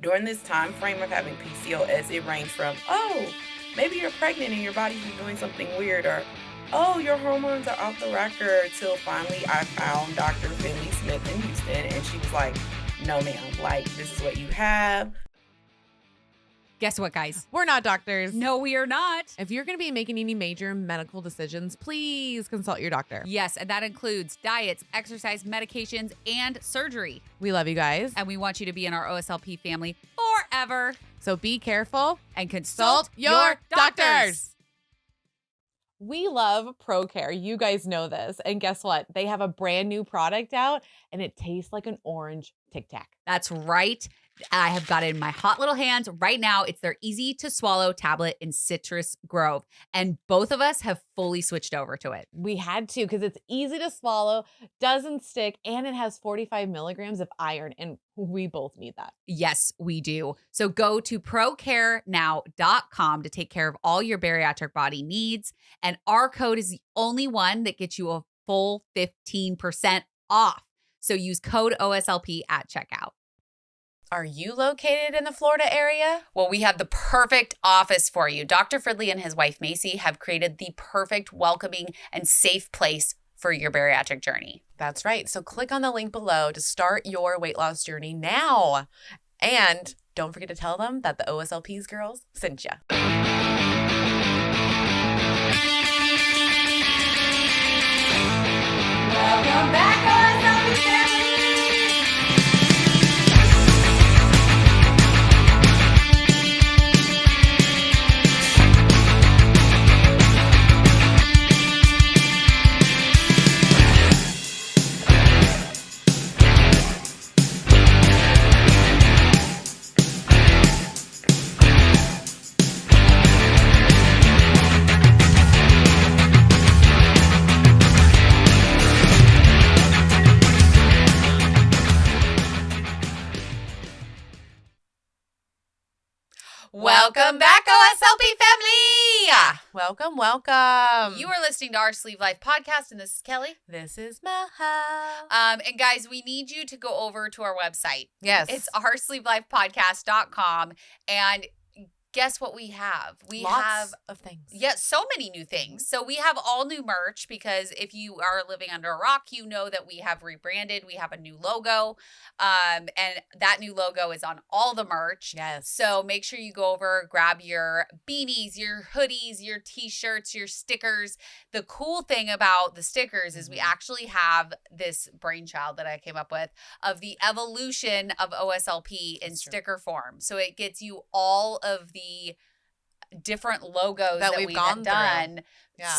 during this time frame of having PCOS, it ranged from, oh, maybe you're pregnant and your body's doing something weird, or oh, your hormones are off the rocker, till finally I found Dr. Finley Smith in Houston, and she was like, no, ma'am, like, this is what you have. Guess what, guys? We're not doctors. No, we are not. If you're going to be making any major medical decisions, please consult your doctor. Yes, and that includes diets, exercise, medications, and surgery. We love you guys. And we want you to be in our OSLP family forever. So be careful And consult your doctors. We love ProCare. You guys know this. And guess what? They have a brand new product out and it tastes like an orange Tic Tac. That's right. I have got it in my hot little hands right now. It's their easy to swallow tablet in Citrus Grove. And both of us have fully switched over to it. We had to because it's easy to swallow, doesn't stick, and it has 45 milligrams of iron. And we both need that. Yes, we do. So go to procarenow.com to take care of all your bariatric body needs. And our code is the only one that gets you a full 15% off. So use code OSLP at checkout. Are you located in the Florida area? Well, we have the perfect office for you. Dr. Fridley and his wife, Macy, have created the perfect, welcoming, and safe place for your bariatric journey. That's right. So click on the link below to start your weight loss journey now. And don't forget to tell them that the OSLP's girls sent you. Welcome back, OSLP family! Welcome back, OSLP family! Welcome. You are listening to our Sleeve Life podcast, and this is Kelly. This is Maha. And guys, we need you to go over to our website. Yes. It's oursleevelifepodcast.com. And guess what we have? We Lots have of things. Yeah, so many new things. So we have all new merch because if you are living under a rock, you know that we have rebranded. We have a new logo. And that new logo is on all the merch. Yes. So make sure you go over, grab your beanies, your hoodies, your t-shirts, your stickers. The cool thing about the stickers is we actually have this brainchild that I came up with of the evolution of OSLP in sticker form. So it gets you all of the different logos that we've done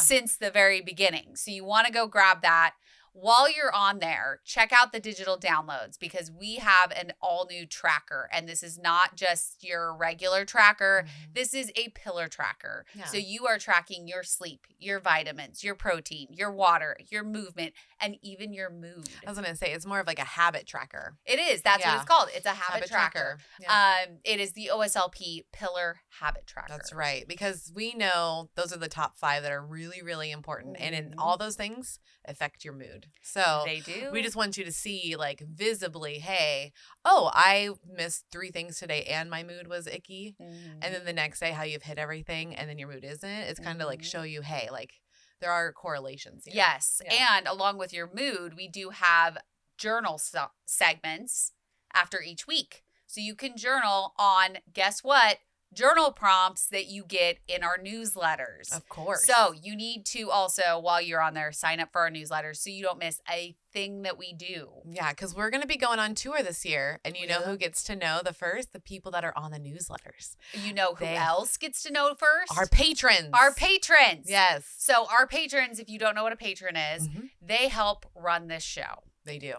since the very beginning. So you want to go grab that. While you're on there, check out the digital downloads because we have an all new tracker. And this is not just your regular tracker. This is a pillar tracker. Yeah. So you are tracking your sleep, your vitamins, your protein, your water, your movement, and even your mood. I was going to say, it's more of like a habit tracker. It is. That's what it's called. It's a habit tracker. Yeah. It is the OSLP pillar habit tracker. That's right. Because we know those are the top 5 that are really, really important. And in all those things affect your mood. So they do. We just want you to see like visibly, hey, oh, I missed 3 things today and my mood was icky. And then the next day how you've hit everything and then your mood isn't. It's kind of like show you, hey, like there are correlations here. Yes. Yeah. And along with your mood, we do have journal segments after each week. So you can journal on, guess what? Journal prompts that you get in our newsletters. Of course. So you need to also, while you're on there, sign up for our newsletters so you don't miss a thing that we do. Yeah, because we're going to be going on tour this year. And you know who gets to know the first? The people that are on the newsletters. You know who else gets to know first? Our patrons. Our patrons. Yes. So our patrons, if you don't know what a patron is, they help run this show. They do.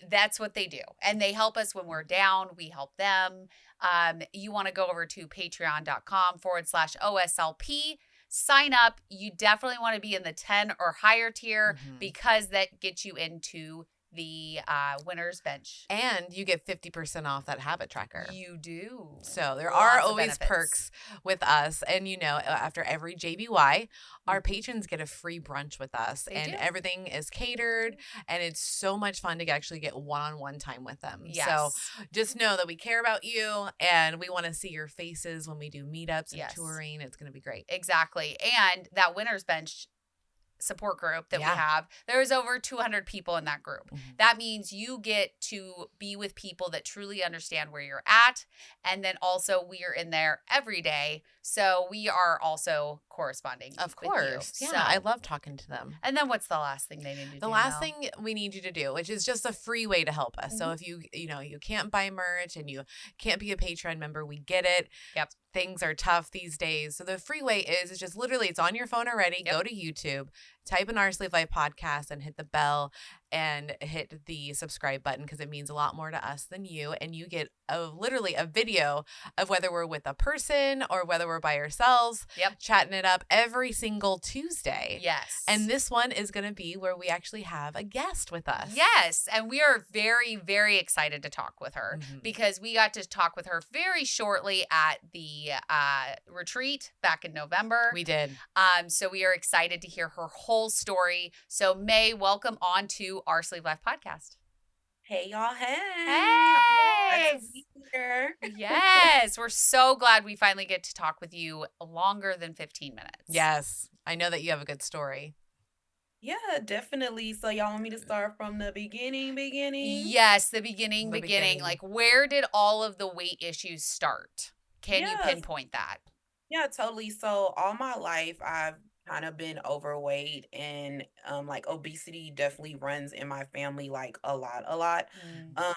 That's what they do. And they help us when we're down. We help them. You want to go over to patreon.com/OSLP. Sign up. You definitely want to be in the 10 or higher tier because that gets you into the winner's bench. And you get 50% off that habit tracker. You do. So there Lots are of always benefits. perks with us. And, after every JBY, our patrons get a free brunch with us. They and do. everything is catered. And it's so much fun to actually get one-on-one time with them. Yes. So just know that we care about you and we want to see your faces when we do meetups and Yes. touring. It's going to be great. Exactly. And that winner's bench support group that we have, there's over 200 people in that group. That means you get to be with people that truly understand where you're at. And then also we are in there every day. So we are also corresponding. Of with course. you. Yeah. So, I love talking to them. and then what's the last thing they need to do? The last thing we need you to do, which is just a free way to help us. So if you can't buy merch and you can't be a Patreon member, we get it. Yep. Things are tough these days. So the free way is just literally, it's on your phone already. Yep. Go to YouTube, type in Our Sleep Life podcast and hit the bell and hit the subscribe button because it means a lot more to us than you. And you get literally a video of whether we're with a person or whether we're by ourselves, chatting it up every single Tuesday. Yes. And this one is going to be where we actually have a guest with us. Yes. And we are very, very excited to talk with her because we got to talk with her very shortly at the retreat back in November. We did. So we are excited to hear her whole story. So Mae, welcome on to Our Sleep Life podcast. Hey, y'all. Hey. Hey. Nice to be here. Yes. We're so glad we finally get to talk with you longer than 15 minutes. Yes. I know that you have a good story. Yeah, definitely. So y'all want me to start from the beginning? Yes, the beginning. The beginning. Like, where did all of the weight issues start? Can you Yes. pinpoint that? Yeah, totally. So all my life, I've kind of been overweight, and like obesity definitely runs in my family like a lot.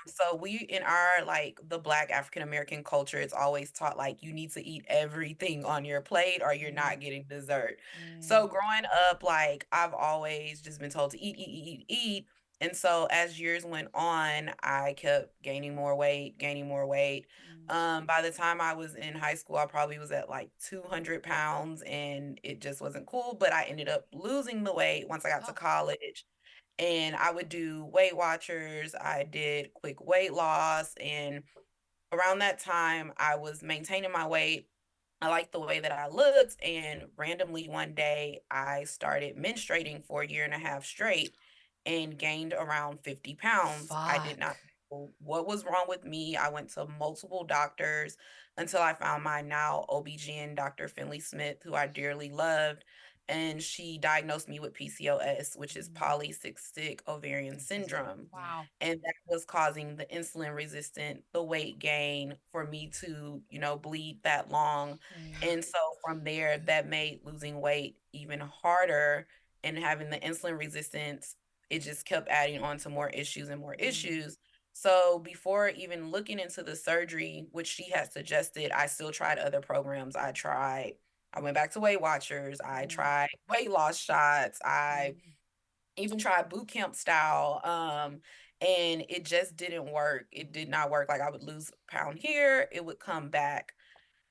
So we in our like the Black African American culture, it's always taught like you need to eat everything on your plate or you're not getting dessert. So growing up, like I've always just been told to eat. And so as years went on, I kept gaining more weight. By the time I was in high school, I probably was at like 200 pounds and it just wasn't cool. But I ended up losing the weight once I got to college. And I would do Weight Watchers. I did quick weight loss. And around that time, I was maintaining my weight. I liked the way that I looked. And randomly one day, I started menstruating for a year and a half straight and gained around 50 pounds. I did not know what was wrong with me. I went to multiple doctors until I found my now OBGYN, Dr. Finley Smith, who I dearly loved. And she diagnosed me with PCOS, which is polycystic ovarian syndrome. Wow. And that was causing the insulin resistant, the weight gain for me to, bleed that long. And so from there, that made losing weight even harder, and having the insulin resistance, it just kept adding on to more issues and more issues. So before even looking into the surgery, which she had suggested, I still tried other programs. I went back to Weight Watchers. I tried weight loss shots. I even tried boot camp style. And it just didn't work. It did not work. Like I would lose a pound here, it would come back.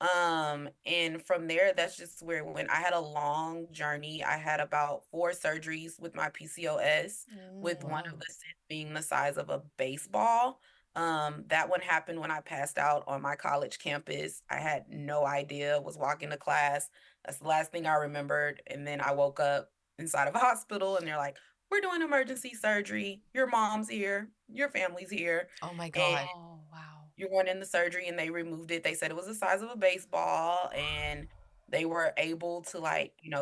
And from there, that's just where when I had a long journey. I had about 4 surgeries with my PCOS, with one of the cysts being the size of a baseball. That one happened when I passed out on my college campus. I had no idea, was walking to class. That's the last thing I remembered. And then I woke up inside of a hospital and they're like, we're doing emergency surgery. Your mom's here. Your family's here. Oh my God. Oh, wow. You're going in the surgery, and they removed it. They said it was the size of a baseball, and they were able to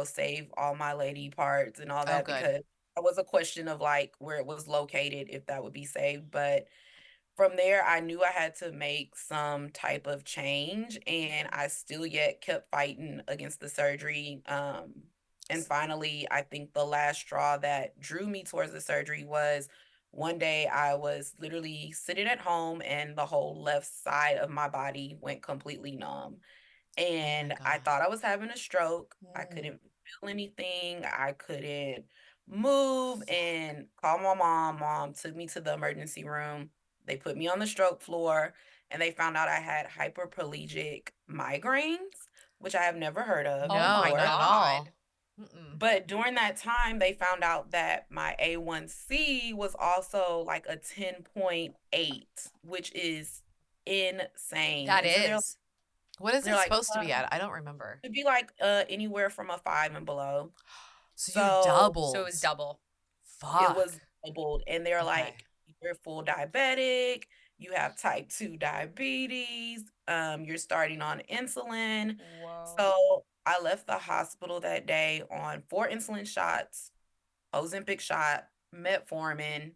save all my lady parts and all that good. because it was a question of like where it was located, if that would be saved. But from there, I knew I had to make some type of change, and I still yet kept fighting against the surgery. And finally, I think the last straw that drew me towards the surgery was one day I was literally sitting at home and the whole left side of my body went completely numb. And I God. thought I was having a stroke. I couldn't feel anything. I couldn't move, and called my mom. Mom took me to the emergency room. They put me on the stroke floor, and they found out I had hyperplegic migraines, which I have never heard of No, Oh my not at God. all. But during that time, they found out that my A1C was also like a 10.8, which is insane. That And so is. What is they're it like, supposed to be at? I don't remember. it'd be like anywhere from a 5 and below. So you So doubled. So it was double. it Fuck. was doubled. And they're Okay. like, you're full diabetic, you have type 2 diabetes, you're starting on insulin. Whoa. So I left the hospital that day on 4 insulin shots, Ozempic shot, metformin,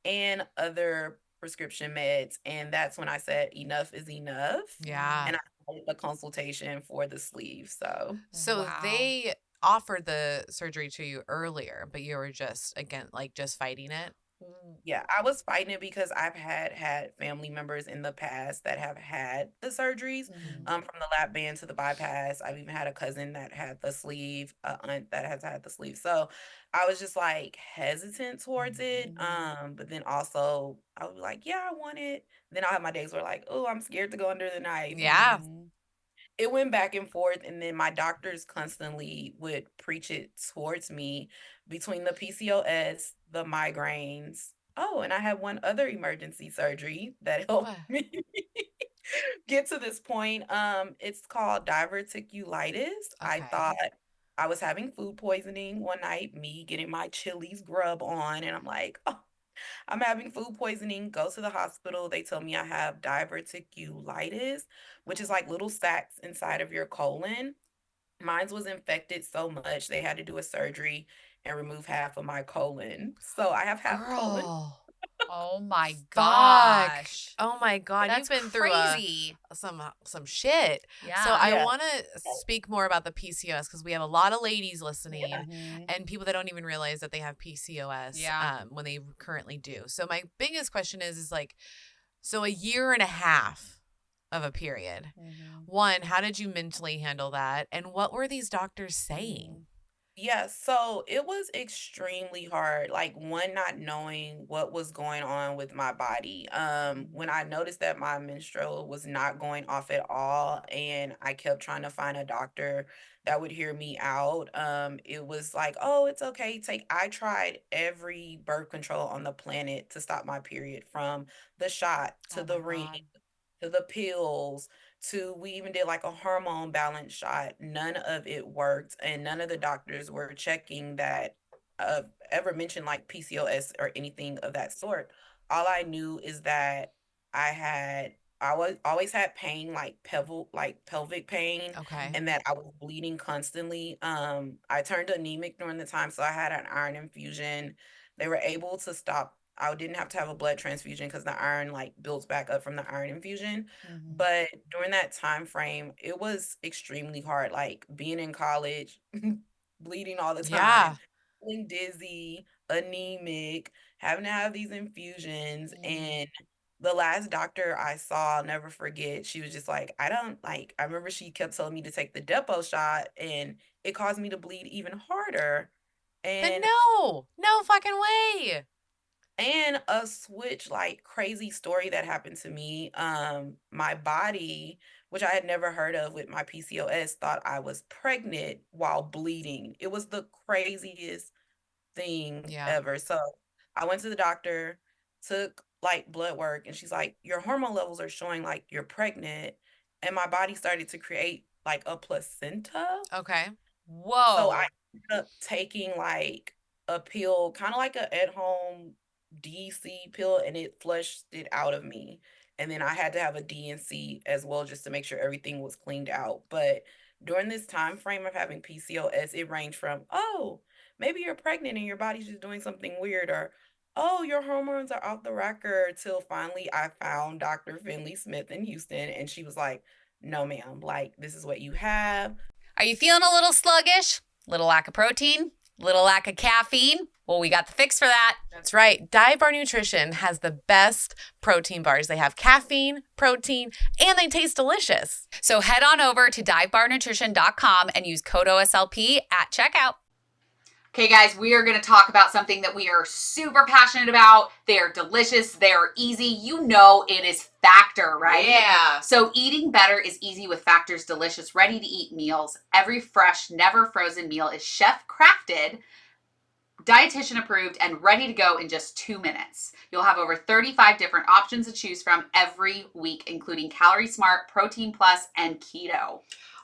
and other prescription meds. And that's when I said enough is enough. Yeah. And I had a consultation for the sleeve. So So Wow. they offered the surgery to you earlier, but you were just, again, like just fighting it? yeah, I was fighting it because I've had family members in the past that have had the surgeries, from the lap band to the bypass. I've even had a cousin that had the sleeve, a aunt that has had the sleeve. So I was just like hesitant towards it. But then also I was like, yeah, I want it. Then I'll have my days where like, oh, I'm scared to go under the knife. Yeah. It went back and forth, and then my doctors constantly would preach it towards me between the PCOS, the migraines. Oh, and I had one other emergency surgery that helped What? me get to this point. It's called diverticulitis. I Okay. thought I was having food poisoning one night, me getting my Chili's grub on, and I'm like, oh, I'm having food poisoning, go to the hospital. They tell me I have diverticulitis, which is like little sacs inside of your colon. Mine was infected so much, they had to do a surgery and remove half of my colon. So I have half colon. Girl. Oh my Fuck. gosh. Oh my God. That's You've been crazy. through some shit. Yeah. So I Yeah. want to speak more about the PCOS because we have a lot of ladies listening Mhm. and people that don't even realize that they have PCOS Yeah. when they currently do. So my biggest question is like, so a year and a half of a period. One, how did you mentally handle that? And what were these doctors saying? Yeah, so it was extremely hard. Like one, not knowing what was going on with my body. When I noticed that my menstrual was not going off at all, and I kept trying to find a doctor that would hear me out. It was like, oh, it's okay. I tried every birth control on the planet to stop my period, from the shot to Oh the my ring God. to the pills to we even did like a hormone balance shot. None of it worked, and none of the doctors were checking that ever mentioned like PCOS or anything of that sort. All I knew is that I was always had pain, like pelvic pain, Okay. and that I was bleeding constantly. I turned anemic during the time, so I had an iron infusion. They were able to stop. I didn't have to have a blood transfusion because the iron like builds back up from the iron infusion. But during that time frame, it was extremely hard. Like being in college, bleeding all the Yeah. time, feeling dizzy, anemic, having to have these infusions. And the last doctor I saw, I'll never forget, she was just like, I don't like, I remember she kept telling me to take the depot shot, and it caused me to bleed even harder. Then And no fucking way. and a switch, like crazy story that happened to me. My body, which I had never heard of with my PCOS, thought I was pregnant while bleeding. It was the craziest thing Yeah. ever. So I went to the doctor, took like blood work, and she's like, your hormone levels are showing like you're pregnant. And my body started to create like a placenta. Okay. Whoa. So I ended up taking like a pill, kind of like a at-home DC pill, and it flushed it out of me. And then I had to have a DNC as well just to make sure everything was cleaned out. But during this time frame of having PCOS, it ranged from, oh, maybe you're pregnant and your body's just doing something weird, or oh, your hormones are off the rocker, till finally I found Dr. Finley Smith in Houston, and she was like, no, ma'am, like this is what you have. Are you feeling a little sluggish? Little lack of protein? Little lack of caffeine? Well, we got the fix for that. That's right. Dive Bar Nutrition has the best protein bars. They have caffeine, protein, and they taste delicious. So head on over to divebarnutrition.com and use code OSLP at checkout. Okay, guys, we are going to talk about something that we are super passionate about. They are delicious. They are easy. You know it is Factor, right? Yeah. So eating better is easy with Factor's delicious, ready-to-eat meals. Every fresh, never frozen meal is chef-crafted, dietitian approved, and ready to go in just 2 minutes. You'll have over 35 different options to choose from every week, including Calorie Smart, Protein Plus, and Keto.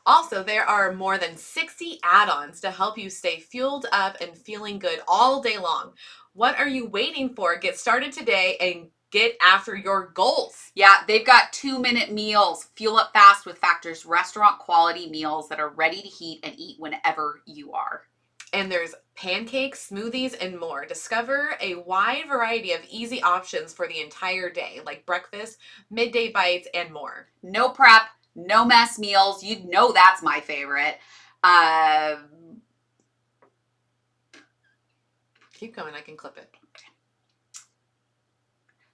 Also, there are more than 60 add-ons to help you stay fueled up and feeling good all day long. What are you waiting for? Get started today and get after your goals. Yeah, they've got 2-minute meals. Fuel up fast with Factor's restaurant quality meals that are ready to heat and eat whenever you are. And there's pancakes, smoothies, and more. Discover a wide variety of easy options for the entire day, like breakfast, midday bites, and more. No prep, no mess meals. You know that's my favorite. Keep going, I can clip it.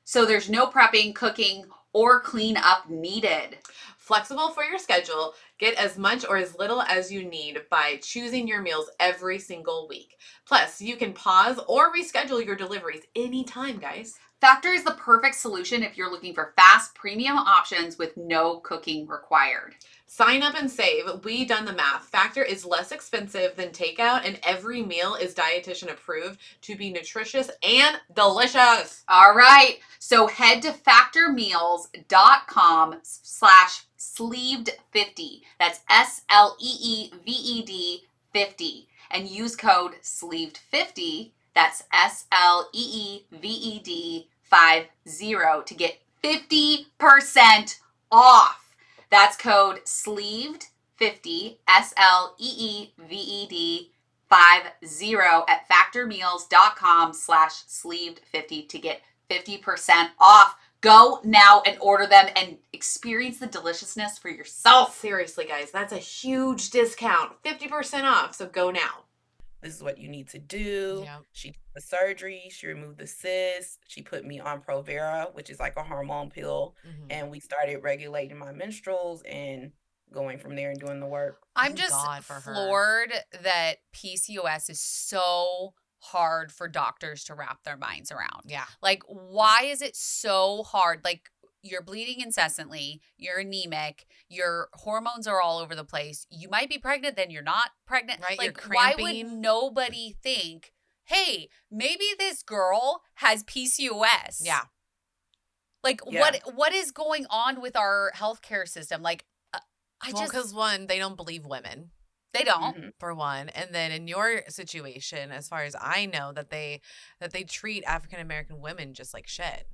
So there's no prepping, cooking, or clean up needed. Flexible for your schedule. Get as much or as little as you need by choosing your meals every single week. Plus, you can pause or reschedule your deliveries anytime, guys. Factor is the perfect solution if you're looking for fast, premium options with no cooking required. Sign up and save. We done the math. Factor is less expensive than takeout, and every meal is dietitian approved to be nutritious and delicious. All right. So head to factormeals.com/sleeved50. That's SLEEVED 50. And use code sleeved50. That's SLEEVED 50 to get 50% off. That's code sleeved50, SLEEVED 50 at factormeals.com/sleeved50 to get 50% off. Go now and order them and experience the deliciousness for yourself. Seriously, guys, that's a huge discount. 50% off, so go now. This is what you need to do. Yep. She did the surgery. She removed the cyst. She put me on Provera, which is like a hormone pill. Mhm. And we started regulating my menstruals and going from there and doing the work. I'm Thank just God for her. floored that PCOS is so hard for doctors to wrap their minds around. Yeah. Like, why is it so hard? Like, you're bleeding incessantly, you're anemic, your hormones are all over the place. You might be pregnant, then you're not pregnant. Right, Like, you're why would cramping. nobody think, hey, maybe this girl has PCOS? Yeah. Like, Yeah. what is going on with our healthcare system? Like, Because one, they don't believe women, they don't. Mhm. for one, and then in your situation, as far as I know, that they treat African American women just like shit.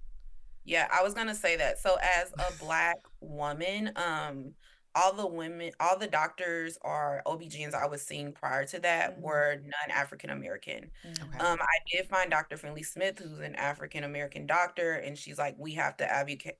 Yeah, I was gonna say that. So as a Black woman, all the doctors or OB-GYNs I was seeing prior to that Mhm. were non-African American. Mm-hmm. Okay. I did find Dr. Finley Smith, who's an African American doctor, and she's like, we have to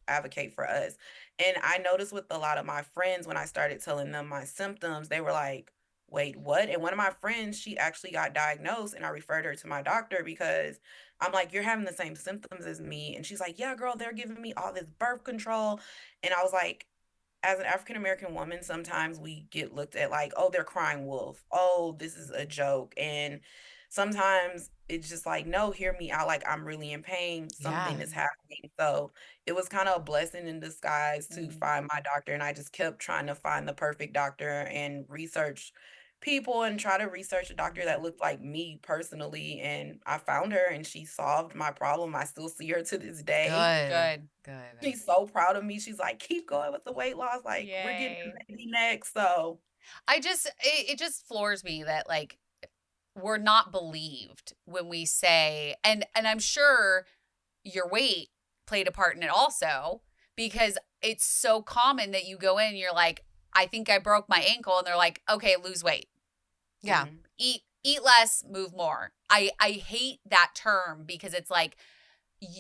advocate for us. And I noticed with a lot of my friends when I started telling them my symptoms, they were like, wait, what? And one of my friends, she actually got diagnosed, and I referred her to my doctor because I'm like, you're having the same symptoms as me. And she's like, yeah, girl, they're giving me all this birth control. And I was like, as an African American woman, sometimes we get looked at like, oh, they're crying wolf. Oh, this is a joke. And sometimes it's just like, no, hear me out. Like, I'm really in pain. Something Yeah. is happening. So it was kind of a blessing in disguise to Mhm. find my doctor. And I just kept trying to find the perfect doctor and research people and try to research a doctor that looked like me personally. And I found her and she solved my problem. I still see her to this day. Good. She's so proud of me. She's like, keep going with the weight loss. Like, we're getting Yay. to baby next. So It just floors me that, like, we're not believed when we say, and I'm sure your weight played a part in it also, because it's so common that you go in and you're like, I think I broke my ankle, and they're like, okay, lose weight. Yeah. mhm. Eat less, move more. I hate that term because it's like,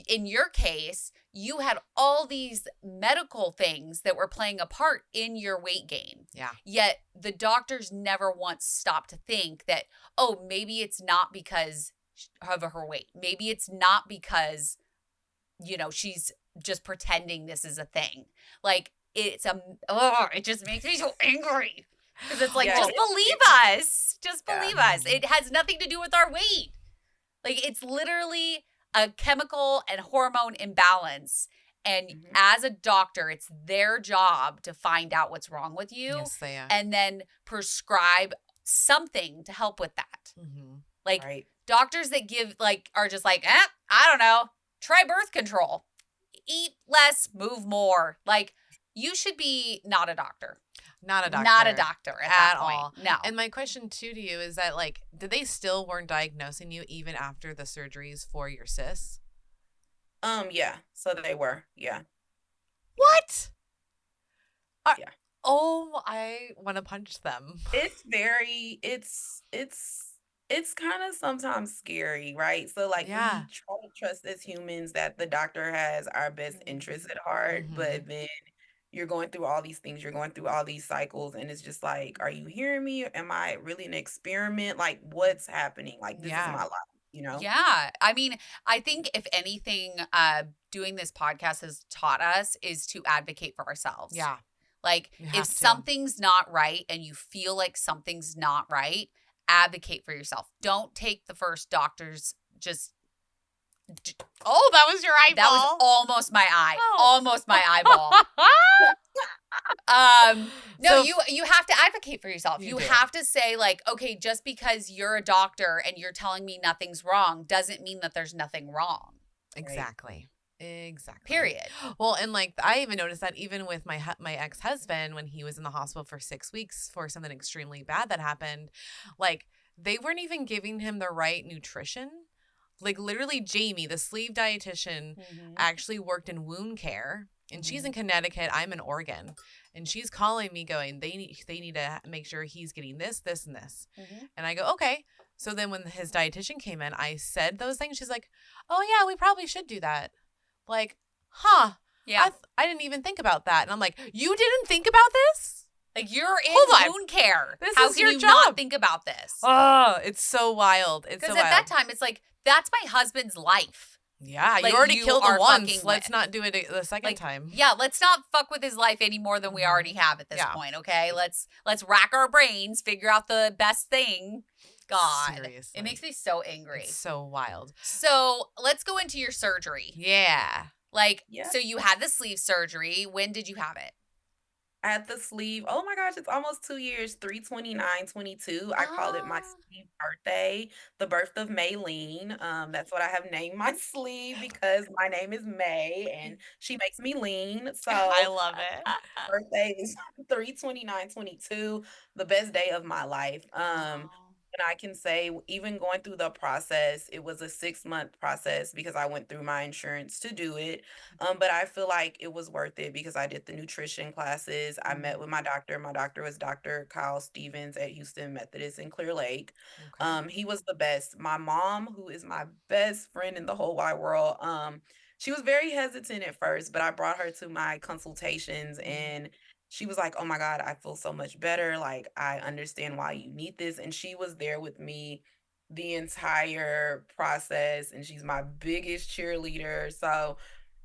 in your case, you had all these medical things that were playing a part in your weight gain. Yeah. Yet the doctors never once stopped to think that, oh, maybe it's not because of her weight. Maybe it's not because, she's just pretending this is a thing. Like, it just makes me so angry. Because it's like, Yeah, just it's believe scary. us. Just Yeah. believe us. It has nothing to do with our weight. Like, it's literally a chemical and hormone imbalance. And Mhm. as a doctor, it's their job to find out what's wrong with you Yes, they are. and then prescribe something to help with that. Like, Right. doctors that give, like, are just like, I don't know, try birth control. Eat less, move more. Like, you should be not a doctor. Not a doctor. Not a doctor at that point. all. No. And my question too to you is that, like, did they still weren't diagnosing you even after the surgeries for your cysts? Yeah. So they were. Yeah. What? Yeah. Oh, I want to punch them. It's very it's kind of sometimes scary, right? So like Yeah. we try to trust as humans that the doctor has our best interests at heart, but then you're going through all these things, you're going through all these cycles, and it's just like, are you hearing me? Am I really an experiment? Like, what's happening? Like, this is Yeah. my life, you know? Yeah. I mean, I think if anything, doing this podcast has taught us is to advocate for ourselves. Yeah. Like, You if have to. something's not right and you feel like something's not right, advocate for yourself. Don't take the first doctor's just. Oh, that was your eyeball. That was almost my eye. Oh. Almost my eyeball. No, So- you have to advocate for yourself. You You do. have to say, like, okay, just because you're a doctor and you're telling me nothing's wrong doesn't mean that there's nothing wrong. Exactly. Exactly. Period. Well, and like I even noticed that even with my ex-husband when he was in the hospital for 6 weeks for something extremely bad that happened, like they weren't even giving him the right nutrition. Like literally Jamie, the sleeve dietitian, actually worked in wound care, and she's in Connecticut, I'm in Oregon, and she's calling me going, they need to make sure he's getting this, this, and this. And I go, okay. So then when his dietitian came in, I said those things. She's like, oh yeah, we probably should do that. Like, huh? Yeah. I didn't even think about that. And I'm like, you didn't think about this? Like, you're in Hold on. wound care. This How is can your you job. not think about this? Oh, it's so wild. It's Because so at wild. that time, it's like, that's my husband's life. Yeah, like, you already you killed are him once. fucking Let's with. not do it the second Like, time. yeah, let's not fuck with his life any more than we already have at this Yeah. point, okay? Let's rack our brains, figure out the best thing. God. Seriously. It makes me so angry. It's so wild. So let's go into your surgery. Yeah. Like, Yeah. so you had the sleeve surgery. When did you have it? At the sleeve, oh my gosh, it's almost 2 years, 3/29/22. I call it my Ah. sleeve birthday, the birth of Maylene. That's what I have named my sleeve because my name is May and she makes me lean. So I love it. birthday is 3/29/22, the best day of my life. And I can say, even going through the process, it was a 6-month process because I went through my insurance to do it. But I feel like it was worth it because I did the nutrition classes. I met with my doctor. My doctor was Dr. Kyle Stevens at Houston Methodist in Clear Lake. He was the best. My mom, who is my best friend in the whole wide world, she was very hesitant at first, but I brought her to my consultations and she was like, "Oh my God, I feel so much better. Like, I understand why you need this." And she was there with me the entire process, and she's my biggest cheerleader. So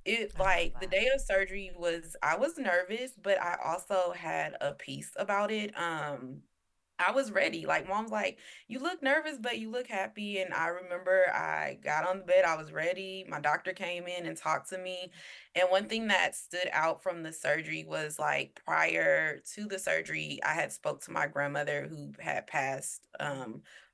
it I love like the that. day of surgery was I was nervous, but I also had a peace about it. I was ready. Like mom's like, "You look nervous, but you look happy." And I remember I got on the bed, I was ready. My doctor came in and talked to me. And one thing that stood out from the surgery was like prior to the surgery, I had spoke to my grandmother who had passed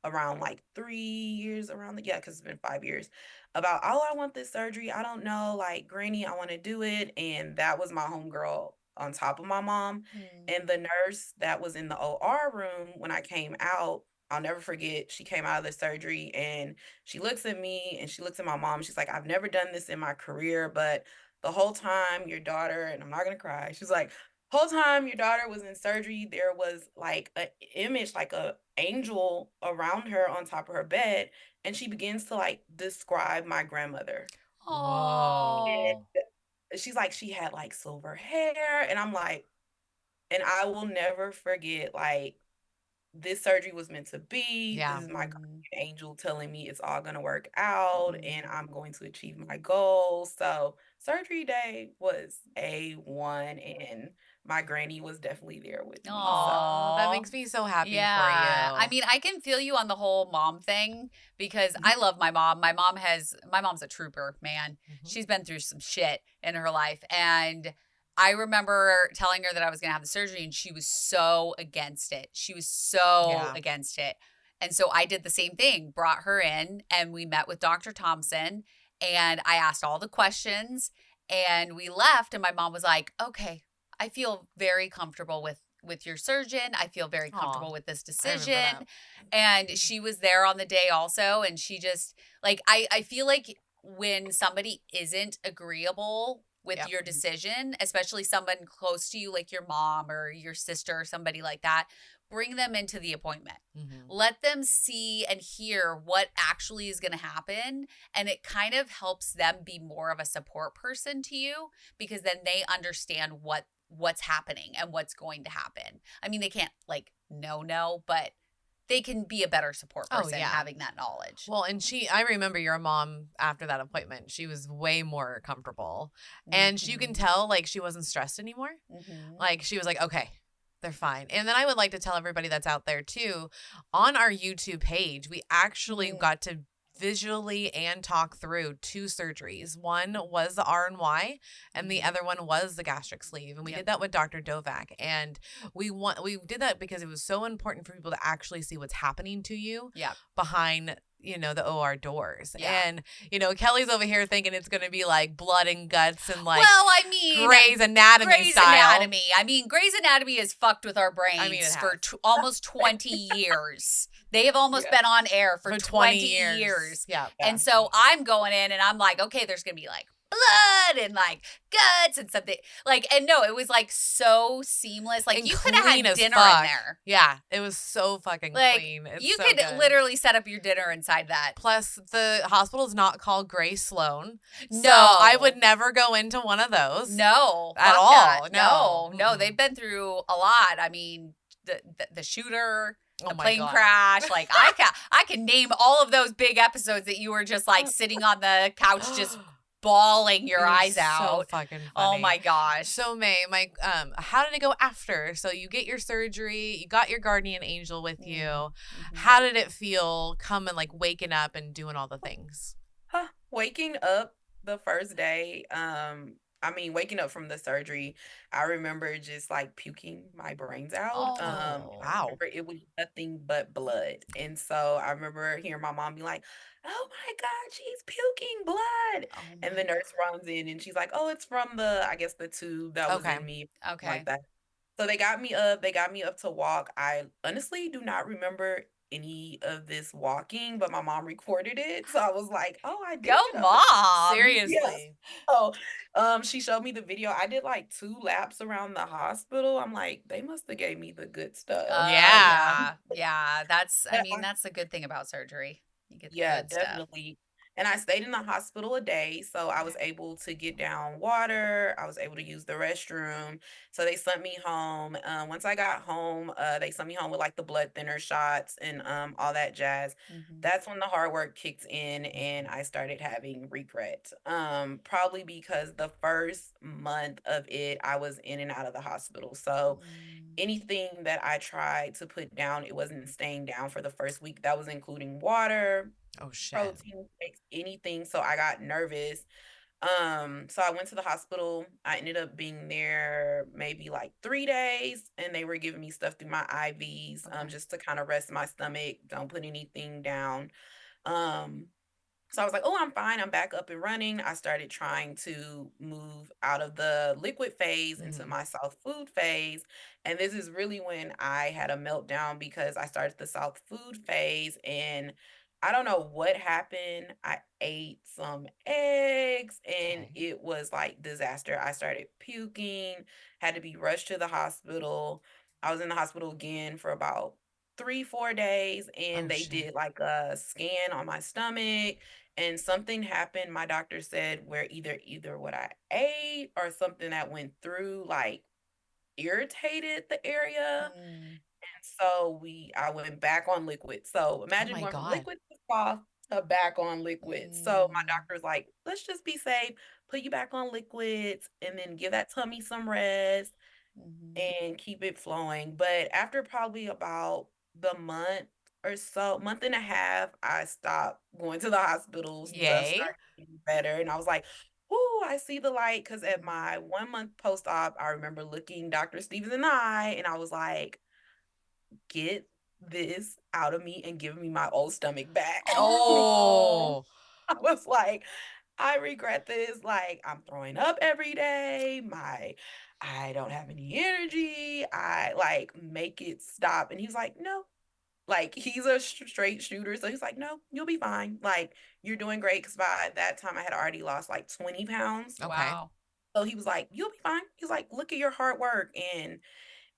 around like 3 years around the yeah, because it's been 5 years. About, "Oh, I want this surgery. I don't know, like, Granny, I want to do it." And that was my homegirl on top of my mom. And the nurse that was in the OR room when I came out, I'll never forget, she came out of the surgery and she looks at me and she looks at my mom. She's like, "I've never done this in my career, but the whole time your daughter," and I'm not gonna cry, she's like, "Whole time your daughter was in surgery, there was like a image, like a angel around her on top of her bed." And she begins to like describe my grandmother. Oh. She's like, she had like silver hair, and I'm like, and I will never forget, like, this surgery was meant to be. This Yeah. is my guardian Mhm. angel telling me it's all gonna work out and Mhm. I'm going to achieve my goals. So surgery day was A1 and my granny was definitely there with me. So Oh, that Aw. makes me so happy for Yeah. I you. mean, I can feel you on the whole mom thing because I love my mom. My mom's a trooper, man. Mhm. She's been through some shit in her life. And I remember telling her that I was going to have the surgery and she was so against it. She was so Yeah. against it. And so I did the same thing, brought her in and we met with Dr. Thompson and I asked all the questions and we left and my mom was like, "Okay, I feel very comfortable with your surgeon. I feel very Aw, comfortable with this I remember that. decision." And she was there on the day also. And she just like I feel like when somebody isn't agreeable with Yep. your decision, especially someone close to you like your mom or your sister or somebody like that, bring them into the appointment. Mhm. Let them see and hear what actually is going to happen. And it kind of helps them be more of a support person to you because then they understand what's happening and what's going to happen. I mean, they can't like no, but they can be a better support Oh, person yeah. having that knowledge. Well, and I remember your mom after that appointment. She was way more comfortable. And you can tell like she wasn't stressed anymore. Mhm. Like she was like, okay, they're fine. And then I would like to tell everybody that's out there too, on our YouTube page, we actually got to visually and talk through 2 surgeries. One was the R&Y and the other one was the gastric sleeve. And we did that with Dr. Dovak. And we did that because it was so important for people to actually see what's happening to you Yeah. behind the OR doors. Yeah. And, Kelly's over here thinking it's going to be like blood and guts and like well, I mean, Grey's Anatomy Grey's style. Anatomy. I mean, Grey's Anatomy has fucked with our brains it for has. almost 20 years. They have almost Yeah. been on air for 20 years. years. Yeah. And so I'm going in and I'm like, okay, there's going to be like blood and like guts and something like, and no, it was like so seamless. Like And you could have had clean as dinner fuck. in there. Yeah, it was so fucking Like clean. It's you so could good. literally set up your dinner inside that. Plus, the hospital is not called Gray Sloan. No. So I would never go into one of those. No. At fuck all. that. No. No, they've been through a lot. I mean, the shooter, Oh the my plane God. crash. Like I can name all of those big episodes that you were just like sitting on the couch just bawling your It was eyes out. So fucking Oh funny. my gosh. So May, how did it go after? So you get your surgery, you got your guardian angel with you. Mhm. How did it feel coming, like waking up and doing all the things? Waking up the first day, waking up from the surgery, I remember just like puking my brains out. Oh. Wow. I remember it was nothing but blood. And so I remember hearing my mom be like, "Oh my God, she's puking blood." Oh And my the nurse runs in and she's like, "Oh, it's from I guess the tube that was Okay. in me." Okay. Like that. So they got me up to walk. I honestly do not remember any of this walking, but my mom recorded it. So I was like, "Oh, I did Go it." mom. Seriously. Yes. Oh, she showed me the video. I did like 2 laps around the hospital. I'm like, they must have gave me the good stuff. Yeah. Yeah. That's But that's the good thing about surgery. You get the yeah, good stuff. definitely. And I stayed in the hospital a day, so I was able to get down water. I was able to use the restroom. So they sent me home. Once I got home, they sent me home with like the blood thinner shots and all that jazz. Mhm. That's when the hard work kicks in and I started having regret. Probably because the first month of it, I was in and out of the hospital. So anything that I tried to put down, it wasn't staying down for the first week. That was including water, Oh shit. protein shakes, anything. So I got nervous. So I went to the hospital. I ended up being there maybe like 3 days, and they were giving me stuff through my IVs, Okay. just to kind of rest my stomach. Don't put anything down. Um, so I was like, "Oh, I'm fine. I'm back up and running." I started trying to move out of the liquid phase into Mhm. my soft food phase. And this is really when I had a meltdown because I started the soft food phase and I don't know what happened. I ate some eggs and Okay. it was like disaster. I started puking, had to be rushed to the hospital. I was in the hospital again for about 3, 4 days Oh and they shit. did like a scan on my stomach and something happened. My doctor said where either what I ate or something that went through like irritated the area. Mm. so I went back on liquid. So Oh imagine my going from God. liquid to soft to back on liquid. So my doctor was like, let's just be safe, put you back on liquids, and then give that tummy some rest and keep it flowing. But after probably about the month or so, month and a half, I stopped going to the hospital. Stuff Yay. started getting better. And I was like, oh, I see the light. Because at my 1 month post op, I remember looking Dr. Stevens in the eye and I was like, get this out of me and give me my old stomach back. Oh. Oh. I was like, I regret this. Like, I'm throwing up every day. I don't have any energy. I like make it stop. And he's like, no. Like, he's a straight shooter. So he's like, no, you'll be fine. Like, you're doing great. Because by that time, I had already lost like 20 pounds. Okay. Wow. So he was like, you'll be fine. He's like, look at your hard work. And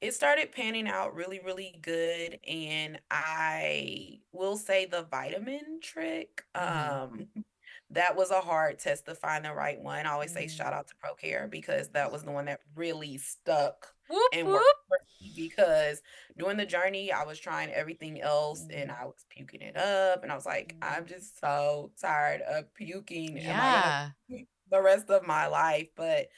it started panning out really, really good. And I will say the vitamin trick, that was a hard test to find the right one. I always say shout out to ProCare because that was the one that really stuck Whoop, and worked whoop. for me because during the journey, I was trying everything else and I was puking it up. And I was like, I'm just so tired of puking. Am I going to Yeah. puke the rest of my life? But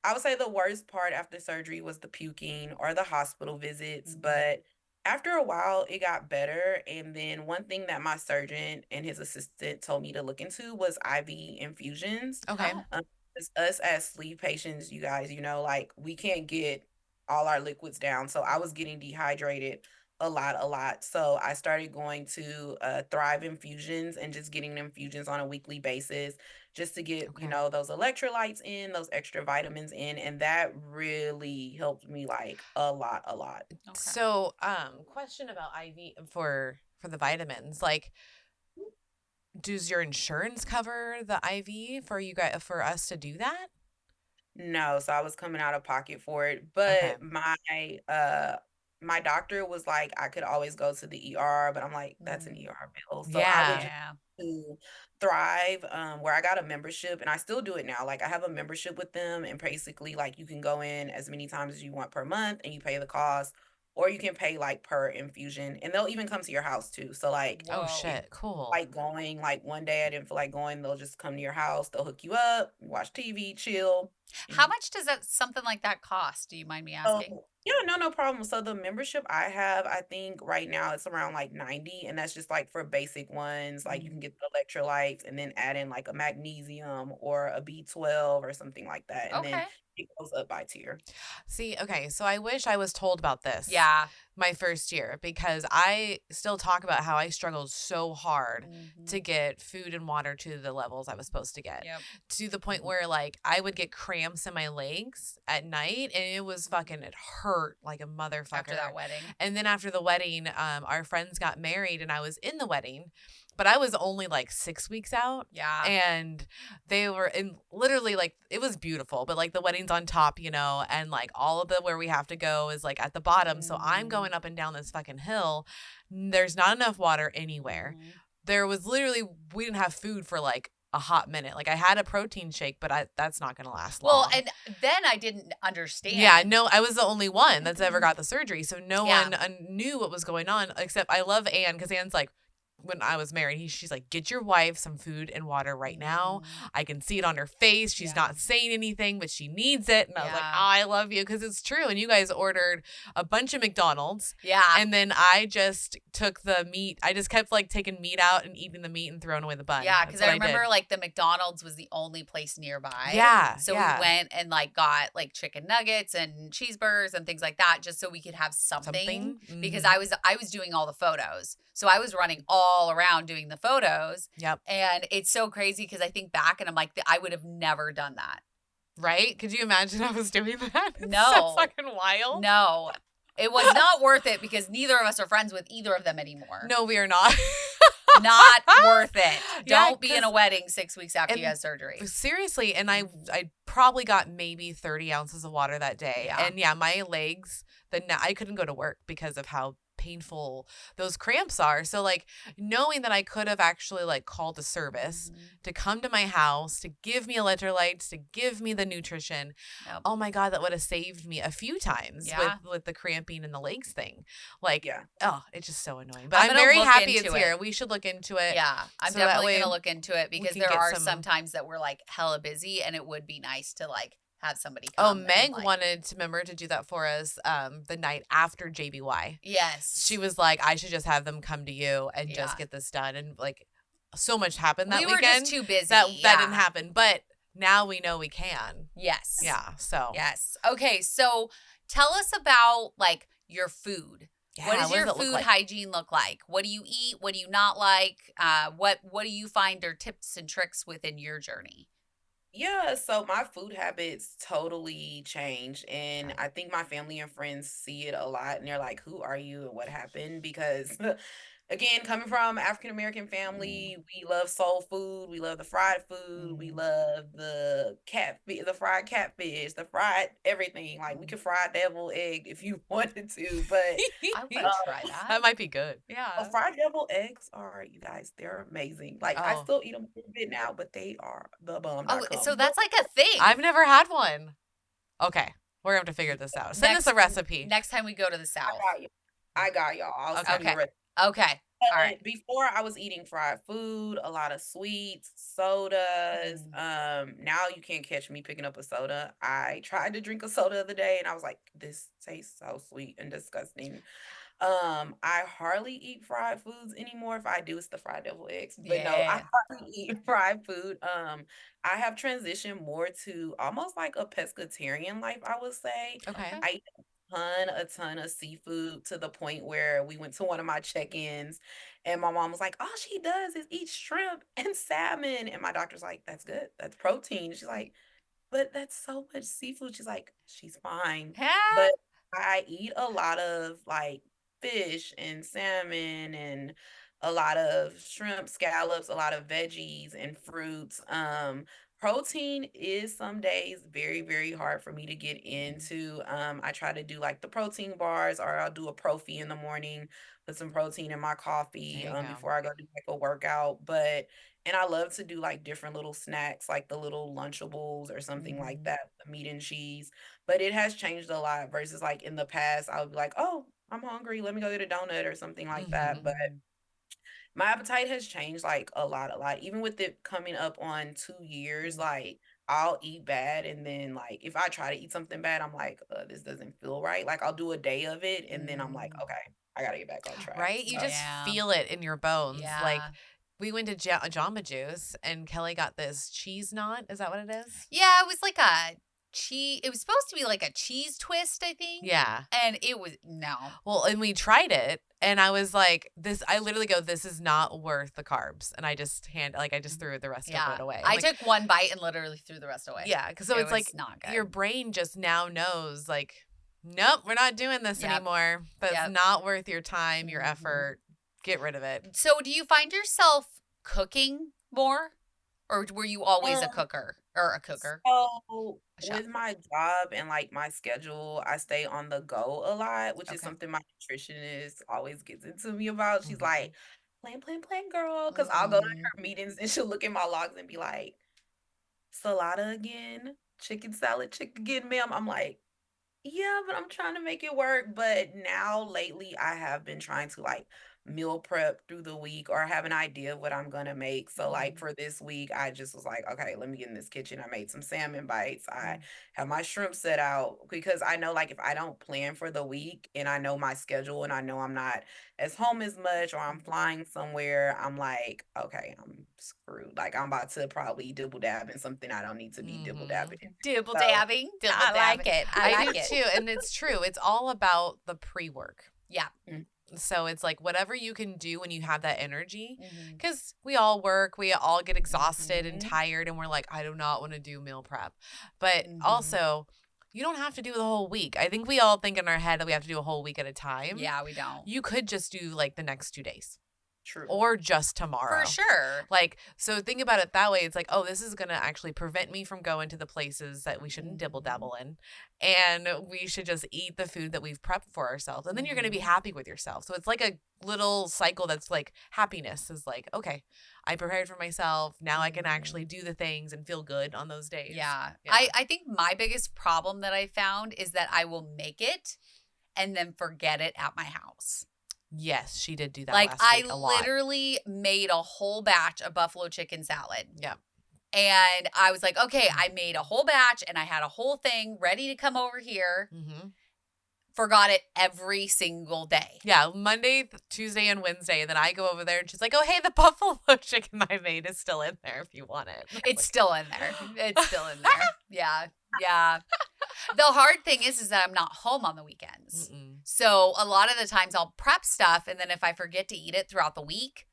I would say the worst part after surgery was the puking or the hospital visits, but after a while it got better. And then one thing that my surgeon and his assistant told me to look into was IV infusions. Okay. Oh. 'Cause us as sleeve patients, you guys, like we can't get all our liquids down. So I was getting dehydrated a lot. So I started going to Thrive Infusions and just getting infusions on a weekly basis just to get, Okay. those electrolytes in, those extra vitamins in. And that really helped me like a lot, a lot. Okay. So, question about IV for the vitamins. Like, does your insurance cover the IV for you guys for us to do that? No, so I was coming out of pocket for it, Okay. but my doctor was like I could always go to the ER, but I'm like that's an ER bill. So I would Yeah. just Yeah. to Thrive, where I got a membership and I still do it now. Like I have a membership with them and basically like you can go in as many times as you want per month and you pay the cost, or you can pay like per infusion and they'll even come to your house too. So like Oh Whoa. shit. Cool. like going, like one day I didn't feel like going, they'll just come to your house, they'll hook you up, watch TV, chill. How much does something like that cost? Do you mind me asking? Oh, yeah, no problem. So the membership I have, I think right now it's around like 90, and that's just like for basic ones. Like you can get the electrolytes and then add in like a magnesium or a B12 or something like that. And then Okay. it goes up by tier. See, okay, so I wish I was told about this. Yeah. My first year, because I still talk about how I struggled so hard to get food and water to the levels I was supposed to get. Yep. To the point where like I would get cramps in my legs at night and it was fucking, it hurt like a motherfucker. After that wedding. And then after the wedding, our friends got married and I was in the wedding, but I was only like 6 weeks out. Yeah. And they were in literally like it was beautiful, but like the wedding's on top, and like all of the where we have to go is like at the bottom. So I'm going up and down this fucking hill. There's not enough water anywhere. There was literally we didn't have food for like a hot minute. Like I had a protein shake, but that's not going to last long. Well, and then I didn't understand. Yeah, no, I was the only one that's ever got the surgery. So no Yeah. one knew what was going on except I love Anne because Anne's like, when I was married, she's like, get your wife some food and water right now. I can see it on her face. She's not saying anything, but she needs it. And I was like, oh, I love you because it's true. And you guys ordered a bunch of McDonald's. Yeah. And then I just took the meat. I just kept like taking meat out and eating the meat and throwing away the bun. Yeah, because That's I what remember did. like the McDonald's was the only place nearby. Yeah. So yeah. we went and like got like chicken nuggets and cheeseburgers and things like that just so we could have something. Because I was doing all the photos. So I was running all around doing the photos. Yep. And it's so crazy because I think back and I'm like, I would have never done that. Right? Could you imagine I was doing that? It's No. so fucking wild. No. It was not worth it because neither of us are friends with either of them anymore. No, we are not. Not worth it. Yeah, Don't be in a wedding 6 weeks after you had surgery. Seriously, and I probably got maybe 30 ounces of water that day. Yeah. And my legs, I couldn't go to work because of how painful those cramps are. So like knowing that I could have actually like called a service to come to my house, to give me electrolytes, to give me the nutrition. Yep. Oh my God, that would have saved me a few times with the cramping and the legs thing. Like, oh, it's just so annoying. But I'm very happy it's here. We should look into it. Yeah, I'm definitely going to look into it because there are some times that we're like hella busy and it would be nice to like have somebody come. Oh, Meg wanted to remember to do that for us the night after JBY. Yes. She was like, I should just have them come to you and just get this done. And like so much happened that weekend. We were just too busy. That didn't happen. But now we know we can. Yes. Yeah. So. Yes. Okay. So tell us about like your food. Yeah, what does your food hygiene look like? What do you eat? What do you not like? What do you find are tips and tricks within your journey? Yeah, so my food habits totally changed. And I think my family and friends see it a lot and they're like, who are you and what happened? Because again, coming from African American family, we love soul food, we love the fried food, we love the fried catfish, the fried everything. Like we could fry deviled egg if you wanted to, but I would try that. That might be good. Yeah. fried deviled eggs are, you guys, they're amazing. Like I still eat them a little bit now, but they are the bomb. Oh, so that's like a thing. I've never had one. Okay, we're gonna have to figure this out. Send us a recipe next time we go to the South. I got y'all. I'll send you a recipe. Okay. All right. Before I was eating fried food, a lot of sweets, sodas. Now you can't catch me picking up a soda. I tried to drink a soda the other day and I was like, this tastes so sweet and disgusting. I hardly eat fried foods anymore. If I do, it's the fried deviled eggs. But no, I hardly eat fried food. I have transitioned more to almost like a pescatarian life, I would say. Okay. I eat a ton of seafood to the point where we went to one of my check-ins and my mom was like, all she does is eat shrimp and salmon. And my doctor's like, that's good. That's protein. She's like, but that's so much seafood. She's like, she's fine. But I eat a lot of like fish and salmon and a lot of shrimp, scallops, a lot of veggies and fruits. Protein is some days very, very hard for me to get into. I try to do like the protein bars or I'll do a Profi in the morning, put some protein in my coffee before I go do like a workout. And I love to do like different little snacks, like the little Lunchables or something like that, the meat and cheese. But it has changed a lot versus like in the past, I would be like, oh, I'm hungry. Let me go get a donut or something like that. But my appetite has changed like a lot. Even with it coming up on 2 years, like I'll eat bad. And then like, if I try to eat something bad, I'm like, this doesn't feel right. Like I'll do a day of it. And then I'm like, okay, I got to get back on track. Right? You just feel it in your bones. Like we went to Jamba Juice and Kelly got this cheese knot. Is that what it is? Yeah, it was like a cheese. It was supposed to be like a cheese twist, I think. Yeah. And it was, no. Well, and we tried it and I was like, I literally go, this is not worth the carbs. And I just threw the rest of it away. I took one bite and literally threw the rest away. Yeah. Cause so it's like not good. Your brain just now knows like, nope, we're not doing this anymore. That's not worth your time, your effort. Get rid of it. So do you find yourself cooking more? Or were you always a cooker or a cooker? So with my job and like my schedule, I stay on the go a lot, which is something my nutritionist always gets into me about. She's like, plan, girl. Because I'll go to her meetings and she'll look at my logs and be like, salada again, chicken salad, chicken again, ma'am. I'm like, yeah, but I'm trying to make it work. But now lately I have been trying to like meal prep through the week or have an idea of what I'm gonna make. So like for this week, I just was like, okay, let me get in this kitchen. I made some salmon bites. I have my shrimp set out because I know like if I don't plan for the week and I know my schedule and I know I'm not as home as much or I'm flying somewhere, I'm like, okay, I'm screwed. Like I'm about to probably dibble dab in something I don't need to be dibble dabbing. Dibble dabbing. I like it. I like it too. And it's true. It's all about the pre-work. Yeah. So it's like whatever you can do when you have that energy, because we all work, we all get exhausted and tired and we're like, I do not want to do meal prep. But also, you don't have to do the whole week. I think we all think in our head that we have to do a whole week at a time. Yeah, we don't. You could just do like the next 2 days. True. or just tomorrow. For sure. Like, so think about it that way. It's like, oh, this is going to actually prevent me from going to the places that we shouldn't dibble dabble in. And we should just eat the food that we've prepped for ourselves. And then you're going to be happy with yourself. So it's like a little cycle that's like happiness is like, okay, I prepared for myself. Now I can actually do the things and feel good on those days. Yeah. I think my biggest problem that I found is that I will make it and then forget it at my house. Yes, she did do that Like, last I week a lot. literally made a whole batch of buffalo chicken salad. Yeah. And I was like, okay, I made a whole batch and I had a whole thing ready to come over here. Mm-hmm. Forgot it every single day. Yeah, Monday, Tuesday, and Wednesday. And then I go over there and she's like, oh, hey, the buffalo chicken I made is still in there if you want it. It's still in there. It's still in there. Yeah. Yeah. The hard thing is that I'm not home on the weekends. Mm-mm. So a lot of the times I'll prep stuff. And then if I forget to eat it throughout the week,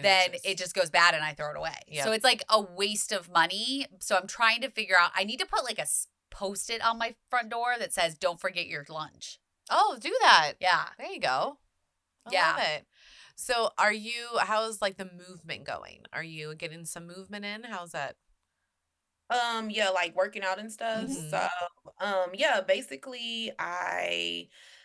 then it just goes bad and I throw it away. Yep. So it's like a waste of money. So I'm trying to figure out, I need to put like a Post-it on my front door that says, don't forget your lunch. Oh, do that. Yeah. There you go. I love it. So how's like the movement going? Are you getting some movement in? How's that? Yeah, like working out and stuff. Mhm. So, yeah, basically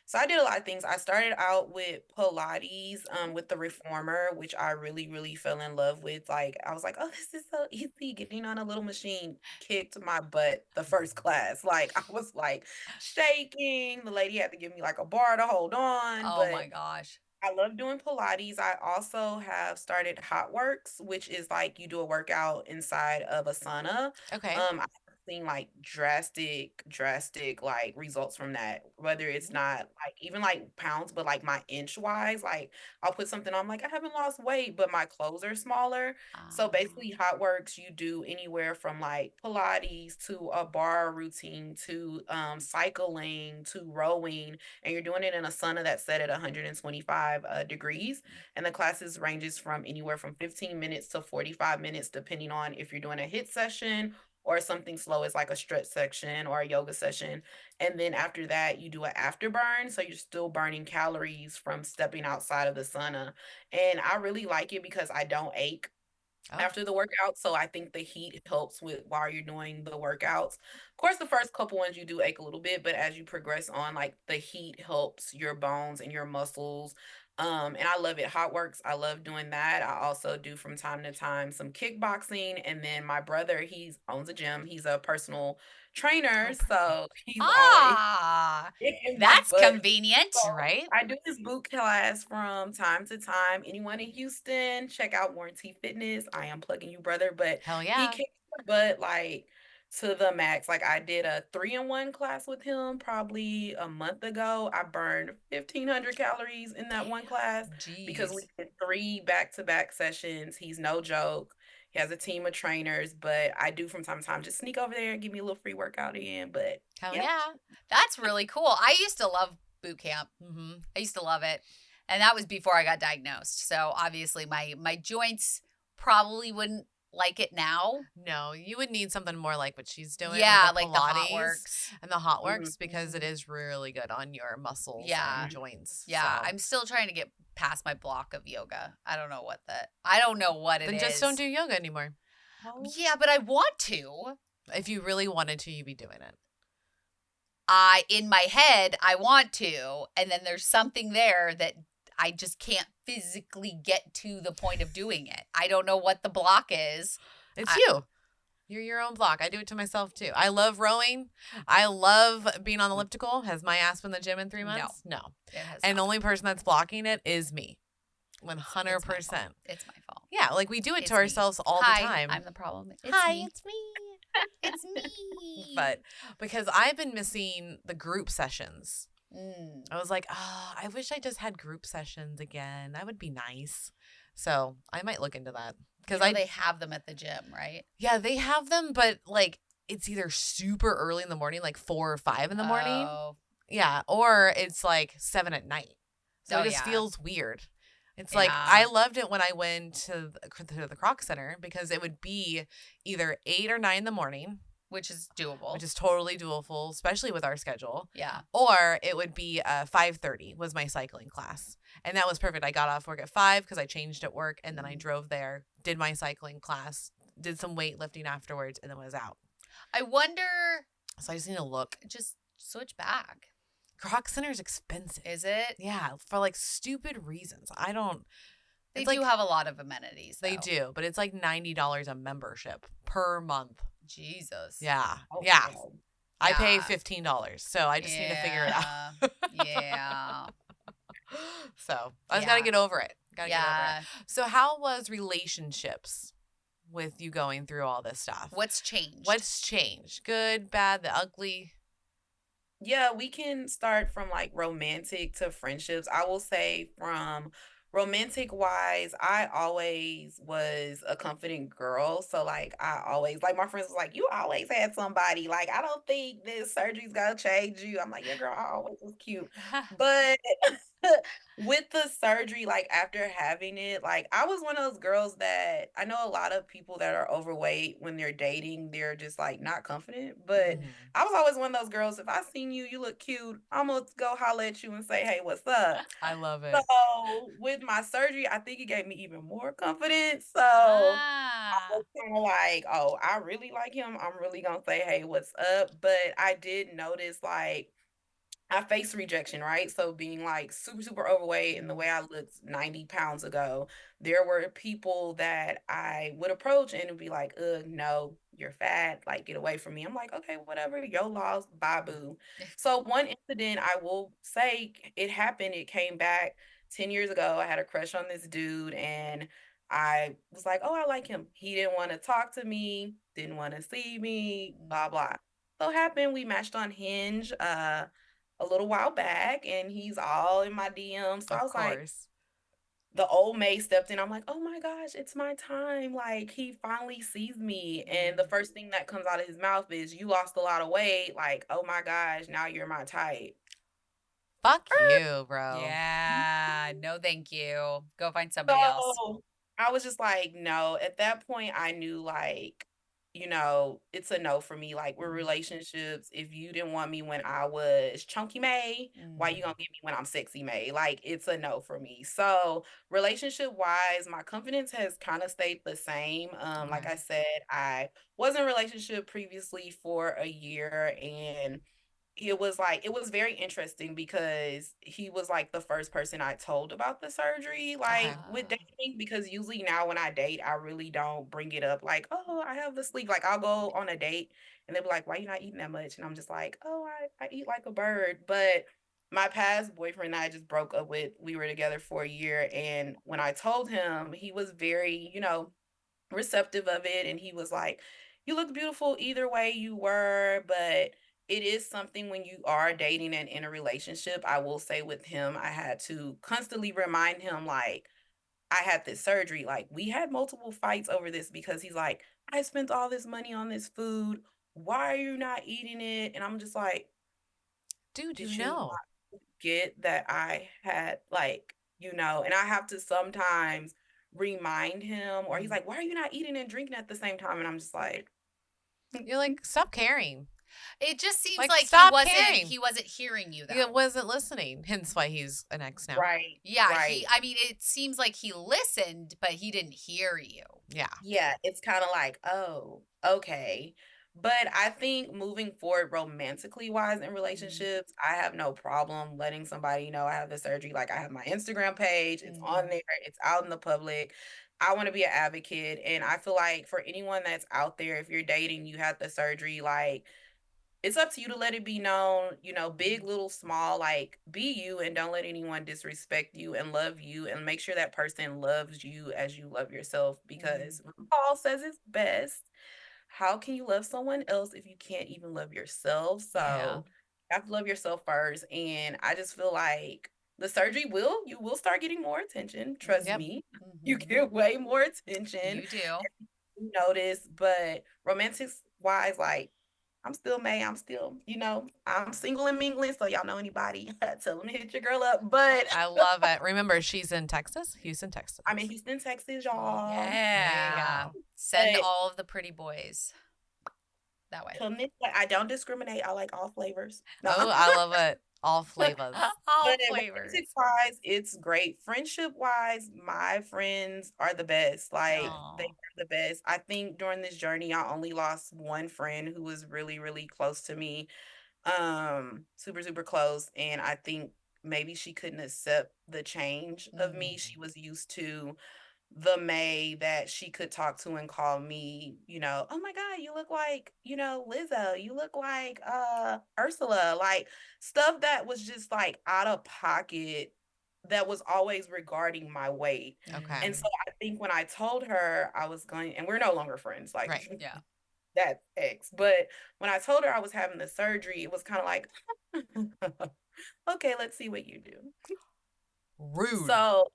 so I did a lot of things. I started out with Pilates, with the reformer, which I really, really fell in love with. Like, I was like, oh, this is so easy. Getting on a little machine kicked my butt the first class. Like, I was like shaking. The lady had to give me like a bar to hold on. Oh But my gosh. I love doing Pilates. I also have started Hot Works, which is like you do a workout inside of a sauna. Okay. I've seen like drastic like results from that. Whether it's not like even like pounds, but like my inch wise, like I'll put something on, like I haven't lost weight, but my clothes are smaller. So basically, Hot Works, you do anywhere from like Pilates to a bar routine to cycling to rowing, and you're doing it in a sauna that's set at 125 degrees. And the classes ranges from anywhere from 15 minutes to 45 minutes, depending on if you're doing a HIIT session or something slow as like a stretch section or a yoga session. And then after that, you do an afterburn. So you're still burning calories from stepping outside of the sauna. And I really like it because I don't ache after the workout. So I think the heat helps with while you're doing the workouts. Of course, the first couple ones you do ache a little bit, but as you progress on, like the heat helps your bones and your muscles. And I love it. Hot Works, I love doing that. I also do from time to time some kickboxing. And then my brother, he owns a gym. He's a personal trainer. So he's always kicking my That's butt. convenient. So Right? I do this boot class from time to time. Anyone in Houston, check out Warranty Fitness. I am plugging you, brother, but Hell he yeah. kicks my butt like to the max. Like I did a 3-in-1 class with him probably a month ago. I burned 1,500 calories in that one class because we Jeez. did 3 back-to-back sessions. He's no joke. He has a team of trainers, but I do from time to time just sneak over there and give me a little free workout in. But Hell yeah. yeah. That's really cool. I used to love boot camp. Mm-hmm. I used to love it. And that was before I got diagnosed. So obviously my joints probably wouldn't like it now. No, you would need something more like what she's doing. Yeah, with like the Hot Pilates Works. and the Hot Works because it is really good on your muscles Yeah. and joints. Yeah, so. I'm still trying to get past my block of yoga. I don't know what it Then is. just don't do yoga anymore. Yeah, but I want to. If you really wanted to, you'd be doing it. In my head, I want to, and then there's something there that I just can't physically get to the point of doing it. I don't know what the block is. It's you. You're your own block. I do it to myself too. I love rowing. I love being on the elliptical. Has my ass been in the gym in 3 months? No. It has And the not. only person that's blocking it is me. It's 100%. my fault. It's my fault. Yeah, like we do it It's to me. ourselves all Hi, the time. I'm the problem. It's Hi, me. it's me. It's me. But because I've been missing the group sessions. Mm. I was like, oh, I wish I just had group sessions again. That would be nice. So I might look into that. Because they have them at the gym, right? Yeah, they have them, but like it's either super early in the morning, like 4 or 5 in the morning. Oh. Yeah, or it's like 7 at night. So Oh, it just yeah. feels weird. It's like Yeah. I loved it when I went to the Croc Center because it would be either 8 or 9 in the morning Which is doable. which is totally doable, especially with our schedule. Yeah. Or it would be 5:30 was my cycling class. And that was perfect. I got off work at 5 because I changed at work, and then I drove there, did my cycling class, did some weightlifting afterwards, and then was out. I wonder, So I just need to look. just switch back. Croc Center is expensive. Is it? Yeah, for like stupid reasons. I don't. They It's do like- have a lot of amenities. They though. do, but it's like $90 a membership per month. Jesus. Yeah, Oh, yeah. wow. I pay Yeah. $15, so I just need to figure it out. Yeah. So I just gotta Yeah. get over it. Gotta get over Yeah. it. So how was relationships with you going through all this stuff? What's changed? What's changed? Good, bad, the ugly? Yeah, we can start from like romantic to friendships. I will say from romantic wise, I always was a confident girl. So like I always like my friends was like, you always had somebody. Like, I don't think this surgery's gonna change you. I'm like, yeah, girl, I always was cute. But with the surgery, like after having it, like I was one of those girls that I know a lot of people that are overweight when they're dating, they're just like not confident. But Mhm. I was always one of those girls. If I seen you, you look cute, I'm gonna go holler at you and say, hey, what's up? I love it. So with my surgery, I think it gave me even more confidence. So Ah. I was kind of like, oh, I really like him. I'm really gonna say, hey, what's up? But I did notice like I faced rejection, right? So being like super, super overweight and the way I looked 90 pounds ago, there were people that I would approach and it'd be like, no, you're fat. Like, get away from me. I'm like, okay, whatever. Your loss, bye boo. So one incident I will say it happened. It came back 10 years ago. I had a crush on this dude and I was like, oh, I like him. He didn't want to talk to me, didn't want to see me, blah, blah. So happened we matched on Hinge. A little while back and he's all in my DMs. So I Of was like, course. the old May stepped in. I'm like, oh my gosh, it's my time. Like he finally sees me. And the first thing that comes out of his mouth is, you lost a lot of weight. Like, oh my gosh, now you're my type. Fuck you, bro. Yeah. No, thank you. Go find somebody else. So I was just like, no. At that point, I knew like, it's a no for me. Like with relationships, if you didn't want me when I was chunky May, why you gonna get me when I'm sexy May? Like it's a no for me. So relationship wise, my confidence has kind of stayed the same. Like Okay. I said, I was in a relationship previously for a year and it was very interesting because he was like the first person I told about the surgery, like with Ah. dating, because usually now when I date, I really don't bring it up like, oh, I have the sleep. Like I'll go on a date and they'll be like, why you not eating that much? And I'm just like, oh, I eat like a bird. But my past boyfriend and I just broke up with, we were together for a year. And when I told him, he was very, receptive of it. And he was like, you look beautiful either way you were, but it is something when you are dating and in a relationship. I will say with him, I had to constantly remind him, like, I had this surgery. Like, we had multiple fights over this because he's like, I spent all this money on this food. Why are you not eating it? And I'm just like, Dude, did you you know. not get that I had, like, and I have to sometimes remind him, or he's like, why are you not eating and drinking at the same time? And I'm just like, You're like, stop caring. It just seems Like, like stop caring. he wasn't hearing you though. He wasn't listening. Hence why he's an ex now. right. Yeah, right. I mean, it seems like he listened, but he didn't hear you. Yeah. Yeah, it's kind of like, oh, okay. But I think moving forward, romantically wise in relationships, I have no problem letting somebody know I have the surgery. Like I have my Instagram page, it's on there, it's out in the public. I want to be an advocate. And I feel like for anyone that's out there, if you're dating, you had the surgery, like it's up to you to let it be known, big, little, small, like be you and don't let anyone disrespect you and love you and make sure that person loves you as you love yourself because Paul says it's best. How can you love someone else if you can't even love yourself? So Yeah. you have to love yourself first. And I just feel like the surgery you will start getting more attention. Trust Yep. me, you get way more attention. You do. You notice, but romantics wise, like I'm still May. I'm still, I'm single and mingling. So y'all know anybody, tell them to hit your girl up. But I love it. Remember, she's in Texas, Houston, Texas. I'm in Houston, Texas, y'all. Yeah. go. Send But- all of the pretty boys. that way. Like, I don't discriminate. I like all flavors. No. Oh, I love it. All flavors. All But flavors. romantic-wise, it's great. Friendship-wise, my friends are the best. Like, Aw. they are the best. I think during this journey, I only lost one friend who was really, really close to me. Super, super close. And I think maybe she couldn't accept the change of me. She was used to the May that she could talk to and call me, oh my God, you look like, Lizzo, you look like Ursula, like stuff that was just like out of pocket that was always regarding my weight. Okay. And so I think when I told her I was going, and we're no longer friends, like Right. Yeah. that's ex. But when I told her I was having the surgery, it was kind of like, okay, let's see what you do. Rude. So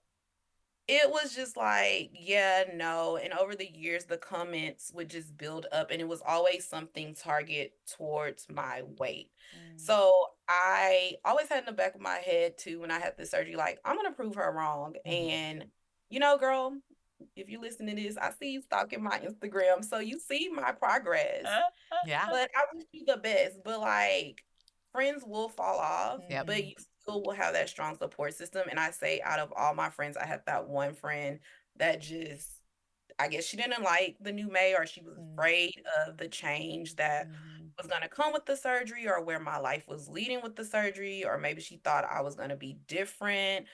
it was just like, yeah, no. And over the years, the comments would just build up, and it was always something target towards my weight. So I always had in the back of my head too, when I had the surgery, like, I'm gonna prove her wrong. And girl, if you listen to this, I see you stalking my Instagram, so you see my progress. Yeah. But I wish you the best. But like, friends will fall off, Yep. but you still will have that strong support system. And I say, out of all my friends, I had that one friend that just, I guess she didn't like the new May, or she was afraid of the change that was going to come with the surgery, or where my life was leading with the surgery, or maybe she thought I was going to be different.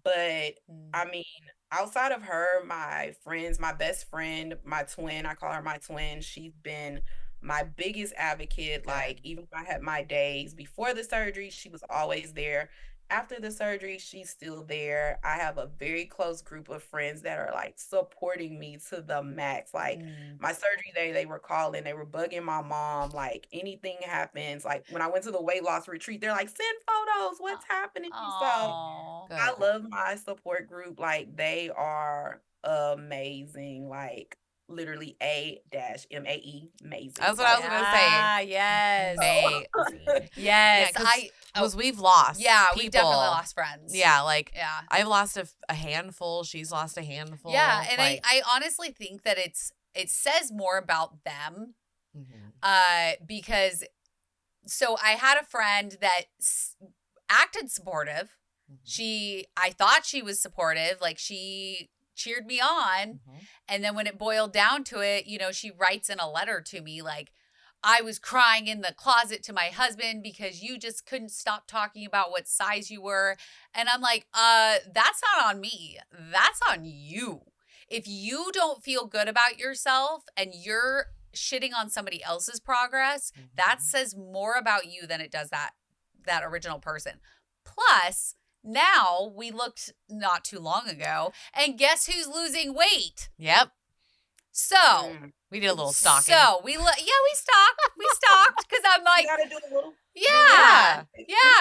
But I mean, outside of her, my friends, my best friend, my twin, I call her my twin, she's been my biggest advocate. Like, even when I had my days before the surgery, she was always there. After the surgery, she's still there. I have a very close group of friends that are like supporting me to the max. Like, my surgery day, they were calling, they were bugging my mom. Like, anything happens. Like, when I went to the weight loss retreat, they're like, send photos. What's happening? So Oh. I love my support group. Like, they are amazing. Like, literally A-MAE, amazing. That's what I was gonna say. Ah, yes. Amazing. Yes. Because we've lost. Yeah, people. we've definitely lost friends. Yeah, like Yeah. I've lost a handful. She's lost a handful. Yeah, and like, I honestly think that it says more about them, because so I had a friend that acted supportive. I thought she was supportive, like she cheered me on, and then when it boiled down to it, she writes in a letter to me like, I was crying in the closet to my husband because you just couldn't stop talking about what size you were. And I'm like, that's not on me. That's on you. If you don't feel good about yourself and you're shitting on somebody else's progress, that says more about you than it does that original person. Plus, now we looked not too long ago, and guess who's losing weight? Yep. So we did a little stalking. So we stalked. We stalked because I'm like, you gotta do a little. yeah,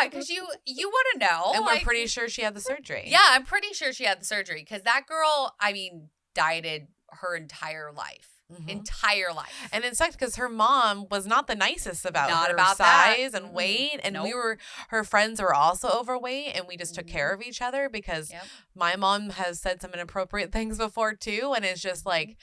because you want to know, and like, we're pretty sure she had the surgery. Yeah, I'm pretty sure she had the surgery because that girl, I mean, dieted her entire life. Entire life. And it sucked because her mom was not the nicest about her about size that. and weight. And Nope. her friends were also overweight, and we just took care of each other because my mom has said some inappropriate things before too. And it's just like,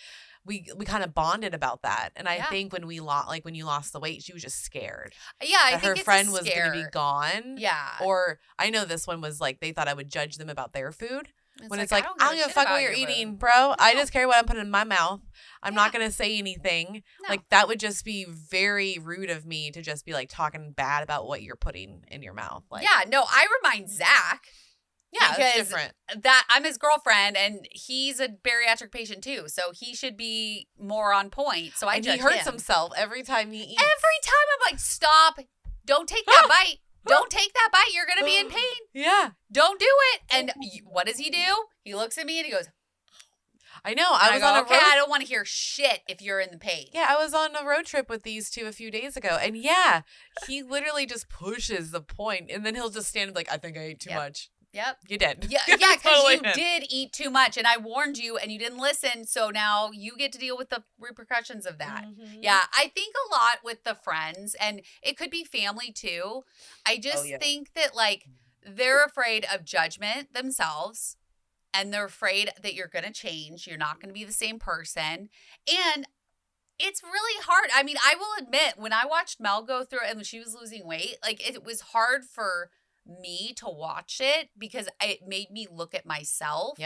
we kind of bonded about that. And I think when you lost the weight, she was just scared. Yeah, I think her it's friend a was going to be gone. Yeah. Or I know this one was like, they thought I would judge them about their food. When it's like, I don't give a shit fuck about what you're your eating, food. bro. No. I just care what I'm putting in my mouth. I'm not going to say anything. No. Like, that would just be very rude of me to just be like talking bad about what you're putting in your mouth. Like, Yeah, no, I remind Zach. Yeah, because it's different. That I'm his girlfriend, and he's a bariatric patient too, so he should be more on point. So And he hurts himself every time he eats. Every time I'm like, stop! Don't take that bite! Don't take that bite! You're gonna be in pain. Yeah. Don't do it! And what does he do? He looks at me and he goes, I know. I was go, on a okay, road. I don't want to hear shit if you're in the pain. Yeah, I was on a road trip with these two a few days ago, and yeah, he literally just pushes the point, and then he'll just stand and be like, I think I ate too much. Yep. You did. Yeah, because Totally you did. did eat too much, and I warned you, and you didn't listen. So now you get to deal with the repercussions of that. Yeah, I think a lot with the friends, and it could be family too. I just think that like they're afraid of judgment themselves, and they're afraid that you're going to change. You're not going to be the same person, and It's really hard. I mean, I will admit, when I watched Mel go through it and when she was losing weight, like it was hard for me to watch it because it made me look at myself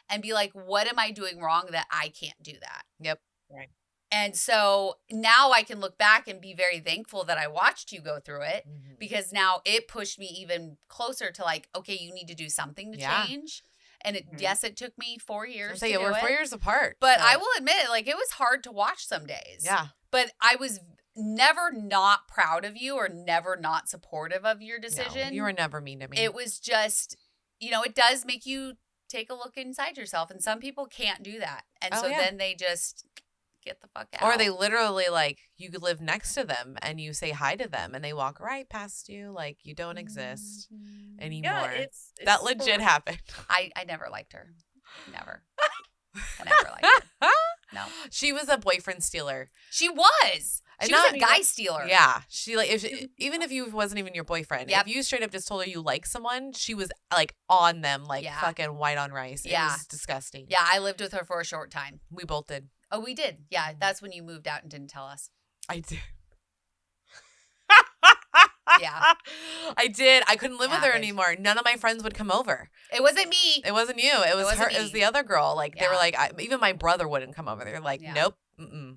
and be like, what am I doing wrong that I can't do that? Yep. Right. And so now I can look back and be very thankful that I watched you go through it because now it pushed me even closer to like, okay, you need to do something to change. And yes, it took me 4 years to do we're 4 years apart. But I will admit, like, it was hard to watch some days. Yeah. But I was never not proud of you or never not supportive of your decision. No, you were never mean to me. It was just, it does make you take a look inside yourself. And some people can't do that. And then they just get the fuck out. Or they literally, like, you live next to them and you say hi to them and they walk right past you like you don't exist anymore. Yeah, it's that legit happened. I never liked her. Never. I never liked her. No. She was a boyfriend stealer. She was. She was a guy stealer. Yeah. She even if you wasn't even your boyfriend, if you straight up just told her you like someone, she was like on them like fucking white on rice. It was disgusting. Yeah, I lived with her for a short time. We both did. Oh, we did. Yeah, that's when you moved out and didn't tell us. I did. Yeah. I did. I couldn't live with her anymore. None of my friends would come over. It wasn't me. It wasn't you. It was her. Me. It was the other girl. Like they were like, even my brother wouldn't come over. They were like, nope.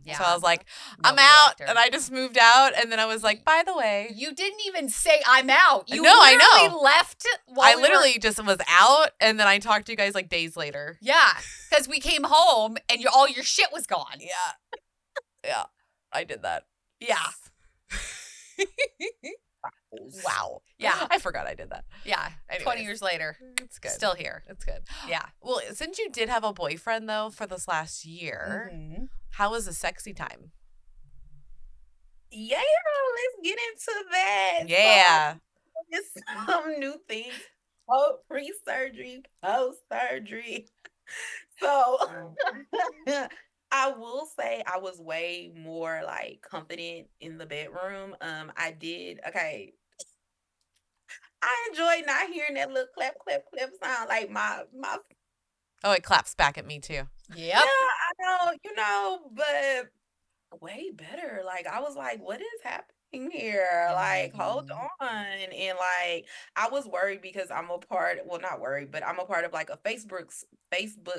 Yeah. So I was like, I'm out. And I just moved out. And then I was like, by the way. You didn't even say I'm out. You I know. left. I literally just was out. And then I talked to you guys like days later. Yeah. Because we came home and all your shit was gone. Yeah. Yeah. I did that. Yeah. Wow. Yeah. I forgot I did that. Yeah. Anyways. 20 years later. It's good. Still here. It's good. Yeah. Well, since you did have a boyfriend, though, for this last year, how was the sexy time? Yeah, let's get into that. Yeah. So, some new things. Oh, pre-surgery, post-surgery. So I will say I was way more like confident in the bedroom. I enjoyed not hearing that little clap, clap, clap sound. Like my Oh, it claps back at me too. Yep. Yeah, I know, but way better. Like I was like, what is happening here? Like, hold on. And like I was worried because I'm a part, well, not worried, but I'm a part of like a Facebook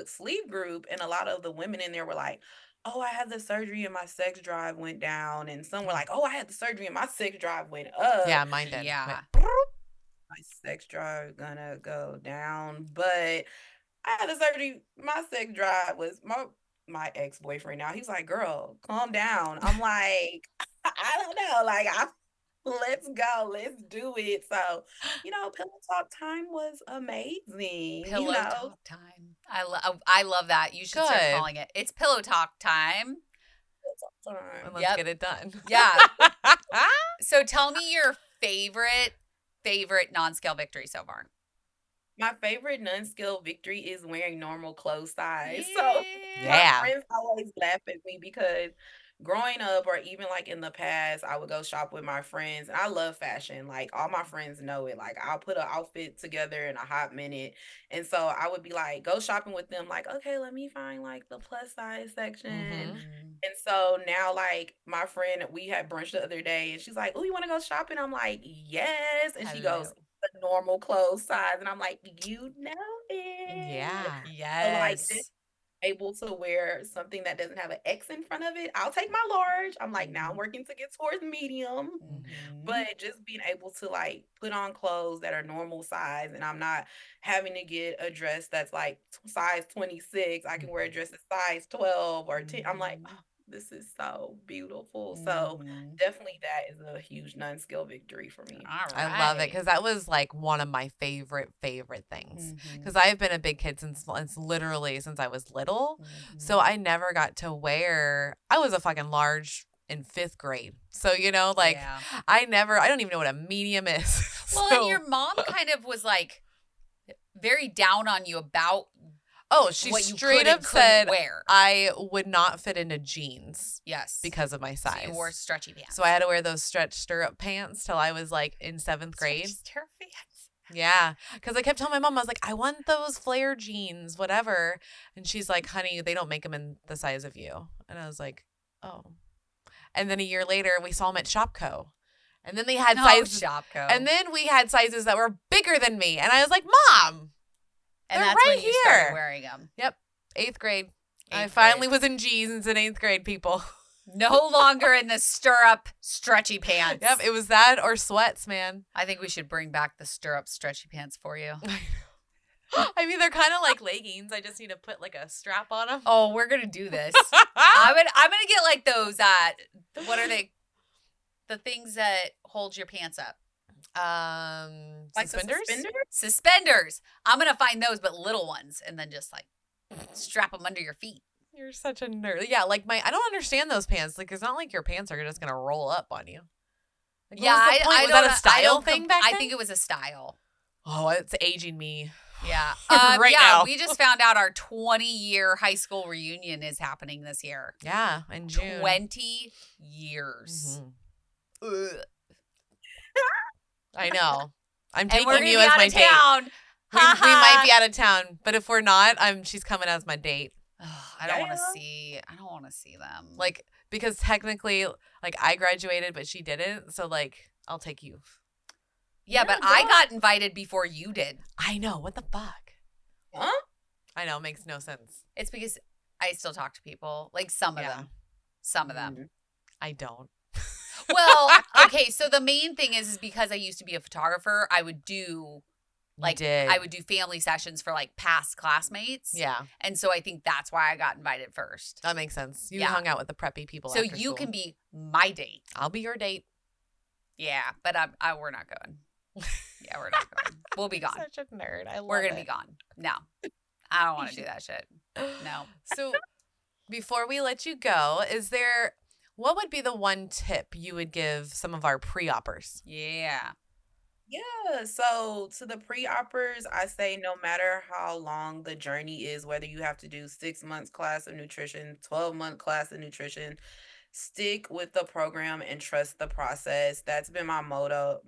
sleep group, and a lot of the women in there were like, oh, I had the surgery and my sex drive went down. And some were like, oh, I had the surgery and my sex drive went up. Yeah, mine did. Yeah. My sex drive gonna go down. But I had the surgery. My sex drive was my ex-boyfriend now. He's like, girl, calm down. I'm like, I don't know. Like, let's go. Let's do it. So, pillow talk time was amazing. Pillow talk time. I love that. You should start calling it. It's pillow talk time. And let's get it done. Yeah. So tell me your favorite non-scale victory so far. My favorite non-scale victory is wearing normal clothes size. Yeah. So my friends always laugh at me because growing up, or even like in the past, I would go shop with my friends, and I love fashion. Like all my friends know it. Like I'll put an outfit together in a hot minute. And so I would be like, go shopping with them. Like, okay, let me find like the plus size section. And so now, like my friend, we had brunch the other day, and she's like, oh, you want to go shopping? I'm like, yes. And she goes, the normal clothes size. And I'm like, you know it. Yeah. Yes. So like this, able to wear something that doesn't have an X in front of it. I'll take my large. I'm like, now I'm working to get towards medium. But just being able to like put on clothes that are normal size, and I'm not having to get a dress that's like size 26. I can wear a dress that's size 12 or 10. I'm like, oh, this is so beautiful. So definitely that is a huge non-scale victory for me. All right. I love it because that was like one of my favorite things. Because I've been a big kid since I was little. So I never got to wear, I was a fucking large in 5th grade. So, I don't even know what a medium is. Well, and your mom kind of was like very down on you about she what you straight up said I would not fit into jeans. Yes. Because of my size. So you wore stretchy pants. So I had to wear those stretch stirrup pants till I was like in 7th grade. Stirrup pants. Yeah. Because I kept telling my mom, I was like, I want those flare jeans, whatever. And she's like, honey, they don't make them in the size of you. And I was like, oh. And then a year later, we saw him at Shopko. And then they had No, sizes. Shopko. And then we had sizes that were bigger than me. And I was like, Mom, and they're that's right when you started here. wearing them. Yep. 8th grade. I Eighth finally grade. was in jeans in 8th grade, people. No longer in the stirrup stretchy pants. Yep. It was that or sweats, man. I think we should bring back the stirrup stretchy pants for you. I mean, they're kind of like leggings. I just need to put like a strap on them. Oh, we're gonna do this. I'm gonna get like those. What are they? The things that hold your pants up. Like the Suspenders? Suspenders. I'm gonna find those, but little ones, and then just like strap them under your feet. You're such a nerd. Yeah, like I don't understand those pants. Like, it's not like your pants are just gonna roll up on you. Like, Yeah, what was the point? Was that a style thing back then? I think it was a style. Oh, it's aging me. Yeah. Right yeah, now. we just found out our 20-year high school reunion is happening this year. Yeah, in June. 20 years. Mhm. I know. I'm And we're taking gonna you be as out my of date. town. We might be out of town, but if we're not, she's coming as my date. I don't want to Yeah. see them. Like, because technically, like, I graduated, but she didn't. So, like, I'll take you. yeah, but I got invited before you did. I know. What the fuck? Huh? I know. It makes no sense. It's because I still talk to people, like some of Yeah. them. Some of them. I don't. Well, okay, so the main thing is because I used to be a photographer, I would do I would do family sessions for like past classmates. Yeah, And so I think that's why I got invited first. that makes sense. You Yeah. hung out with the preppy people. So after you school. can be my date. I'll be your date. Yeah, but we're not going. Yeah, we're not going. We'll be gone. Such a nerd. I love We're going to it. be gone. No. I don't want to do that shit. No. So before we let you go, what would be the one tip you would give some of our pre-oppers? Yeah. Yeah, so to the pre-oppers, I say no matter how long the journey is, whether you have to do 6 months class of nutrition, 12-month class of nutrition, stick with the program and trust the process. That's been my motto.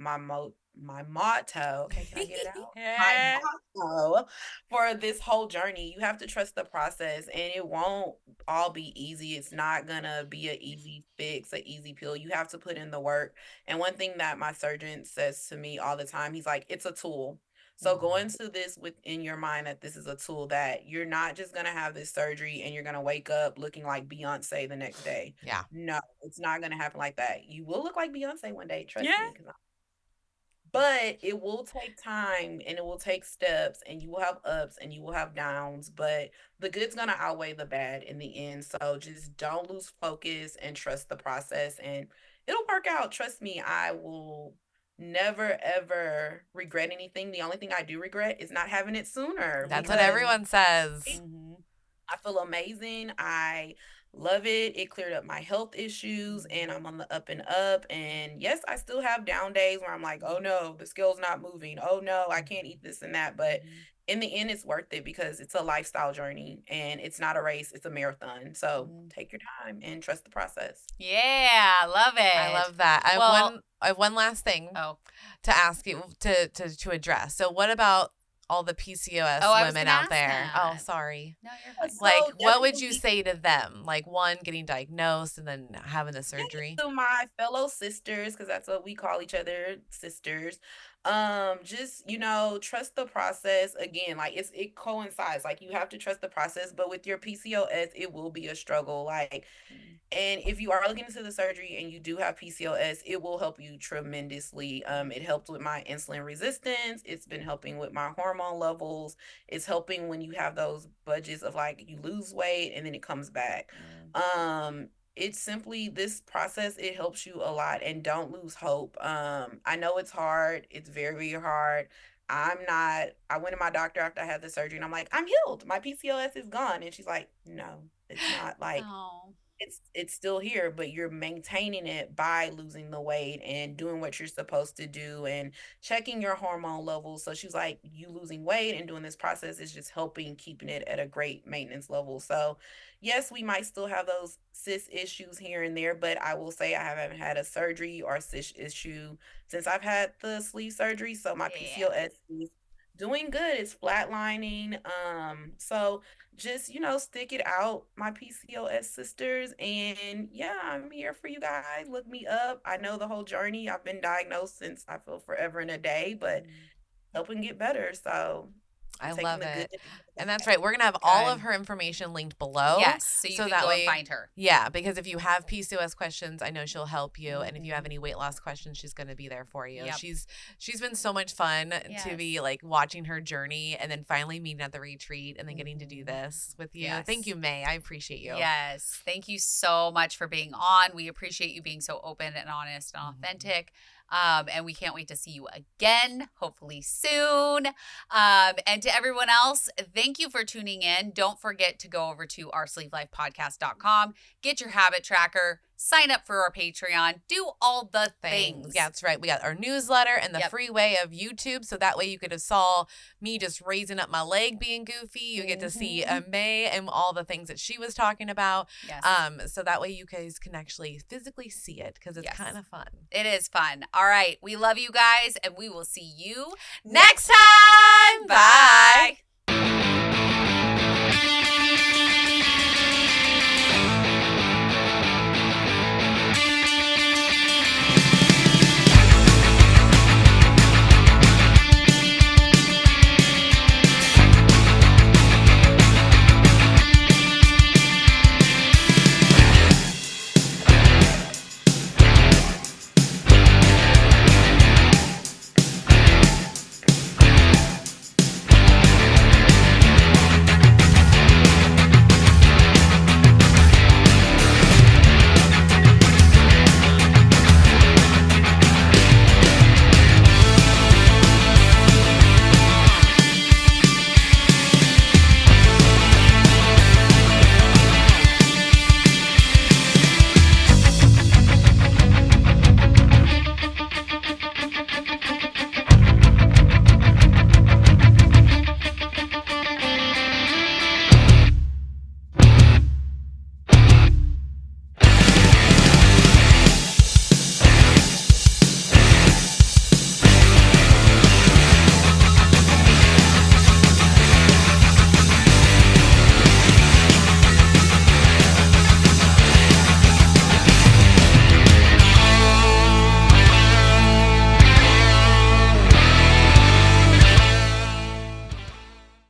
Okay, can I get it out? My motto for this whole journey. You have to trust the process, and it won't all be easy. It's not gonna be an easy fix, an easy pill. You have to put in the work. And one thing that my surgeon says to me all the time, he's like, it's a tool. So go into this within your mind that this is a tool, that you're not just going to have this surgery and you're going to wake up looking like Beyonce the next day. Yeah. No, it's not going to happen like that. You will look like Beyonce one day, trust Yeah. me. But it will take time and it will take steps, and you will have ups and you will have downs, but the good's going to outweigh the bad in the end. So just don't lose focus and trust the process, and it'll work out. Trust me, I will never ever regret anything. The only thing I do regret is not having it sooner. That's what because everyone says. I feel amazing. I love it. It cleared up my health issues and I'm on the up and up. And yes, I still have down days where I'm like, oh no, the scale's not moving. Oh no, I can't eat this and that. But in the end, it's worth it because it's a lifestyle journey and it's not a race, it's a marathon. So take your time and trust the process. Yeah, love it. I love that. I have one last thing Oh. to ask you to address. So what about all the PCOS Oh, I was women gonna out ask there? that. Oh, sorry. No, you're fine. So Like, what would you definitely- say to them? Like, one, getting diagnosed and then having the surgery. To my fellow sisters, because that's what we call each other, sisters, just trust the process. Again, like it coincides, like you have to trust the process, but with your PCOS it will be a struggle, like, and if you are looking into the surgery and you do have PCOS, it will help you tremendously. It helped with my insulin resistance, it's been helping with my hormone levels, it's helping when you have those budgets of like you lose weight and then it comes back. It's simply this process, it helps you a lot, and don't lose hope. I know it's hard, it's very, very hard. I went to my doctor after I had the surgery and I'm like, I'm healed, my PCOS is gone, and she's like, no, it's not. Like, Oh. it's still here, but you're maintaining it by losing the weight and doing what you're supposed to do and checking your hormone levels. So she was like, you losing weight and doing this process is just helping keeping it at a great maintenance level. So yes, we might still have those cis issues here and there, but I will say I haven't had a surgery or a cis issue since I've had the sleeve surgery. So my Yeah. PCOS is doing good. It's flatlining. So just, stick it out, my PCOS sisters. And yeah, I'm here for you guys. Look me up. I know the whole journey. I've been diagnosed since I feel forever and a day, but helping get better. So I'm I taking love the good. it. And that's right. We're going to have all of Good. her information linked below. Yes, so you can that go way, and find her. Yeah, because if you have PCOS questions, I know she'll help you. And if you have any weight loss questions, she's going to be there for you. Yep. She's been so much fun to be like watching her journey and then finally meeting at the retreat and then getting to do this with you. Yes. Thank you, May. I appreciate you. Yes. Thank you so much for being on. We appreciate you being so open and honest and authentic. And we can't wait to see you again, hopefully soon. And to everyone else, thank you for tuning in. Don't forget to go over to oursleevelifepodcast.com, get your habit tracker, sign up for our Patreon, do all the things. Yeah, that's right. We got our newsletter and the free way of YouTube. So that way you could have saw me just raising up my leg being goofy. You get to see May and all the things that she was talking about. Yes. So that way you guys can actually physically see it because it's kind of fun. It is fun. All right. We love you guys and we will see you next time. Bye.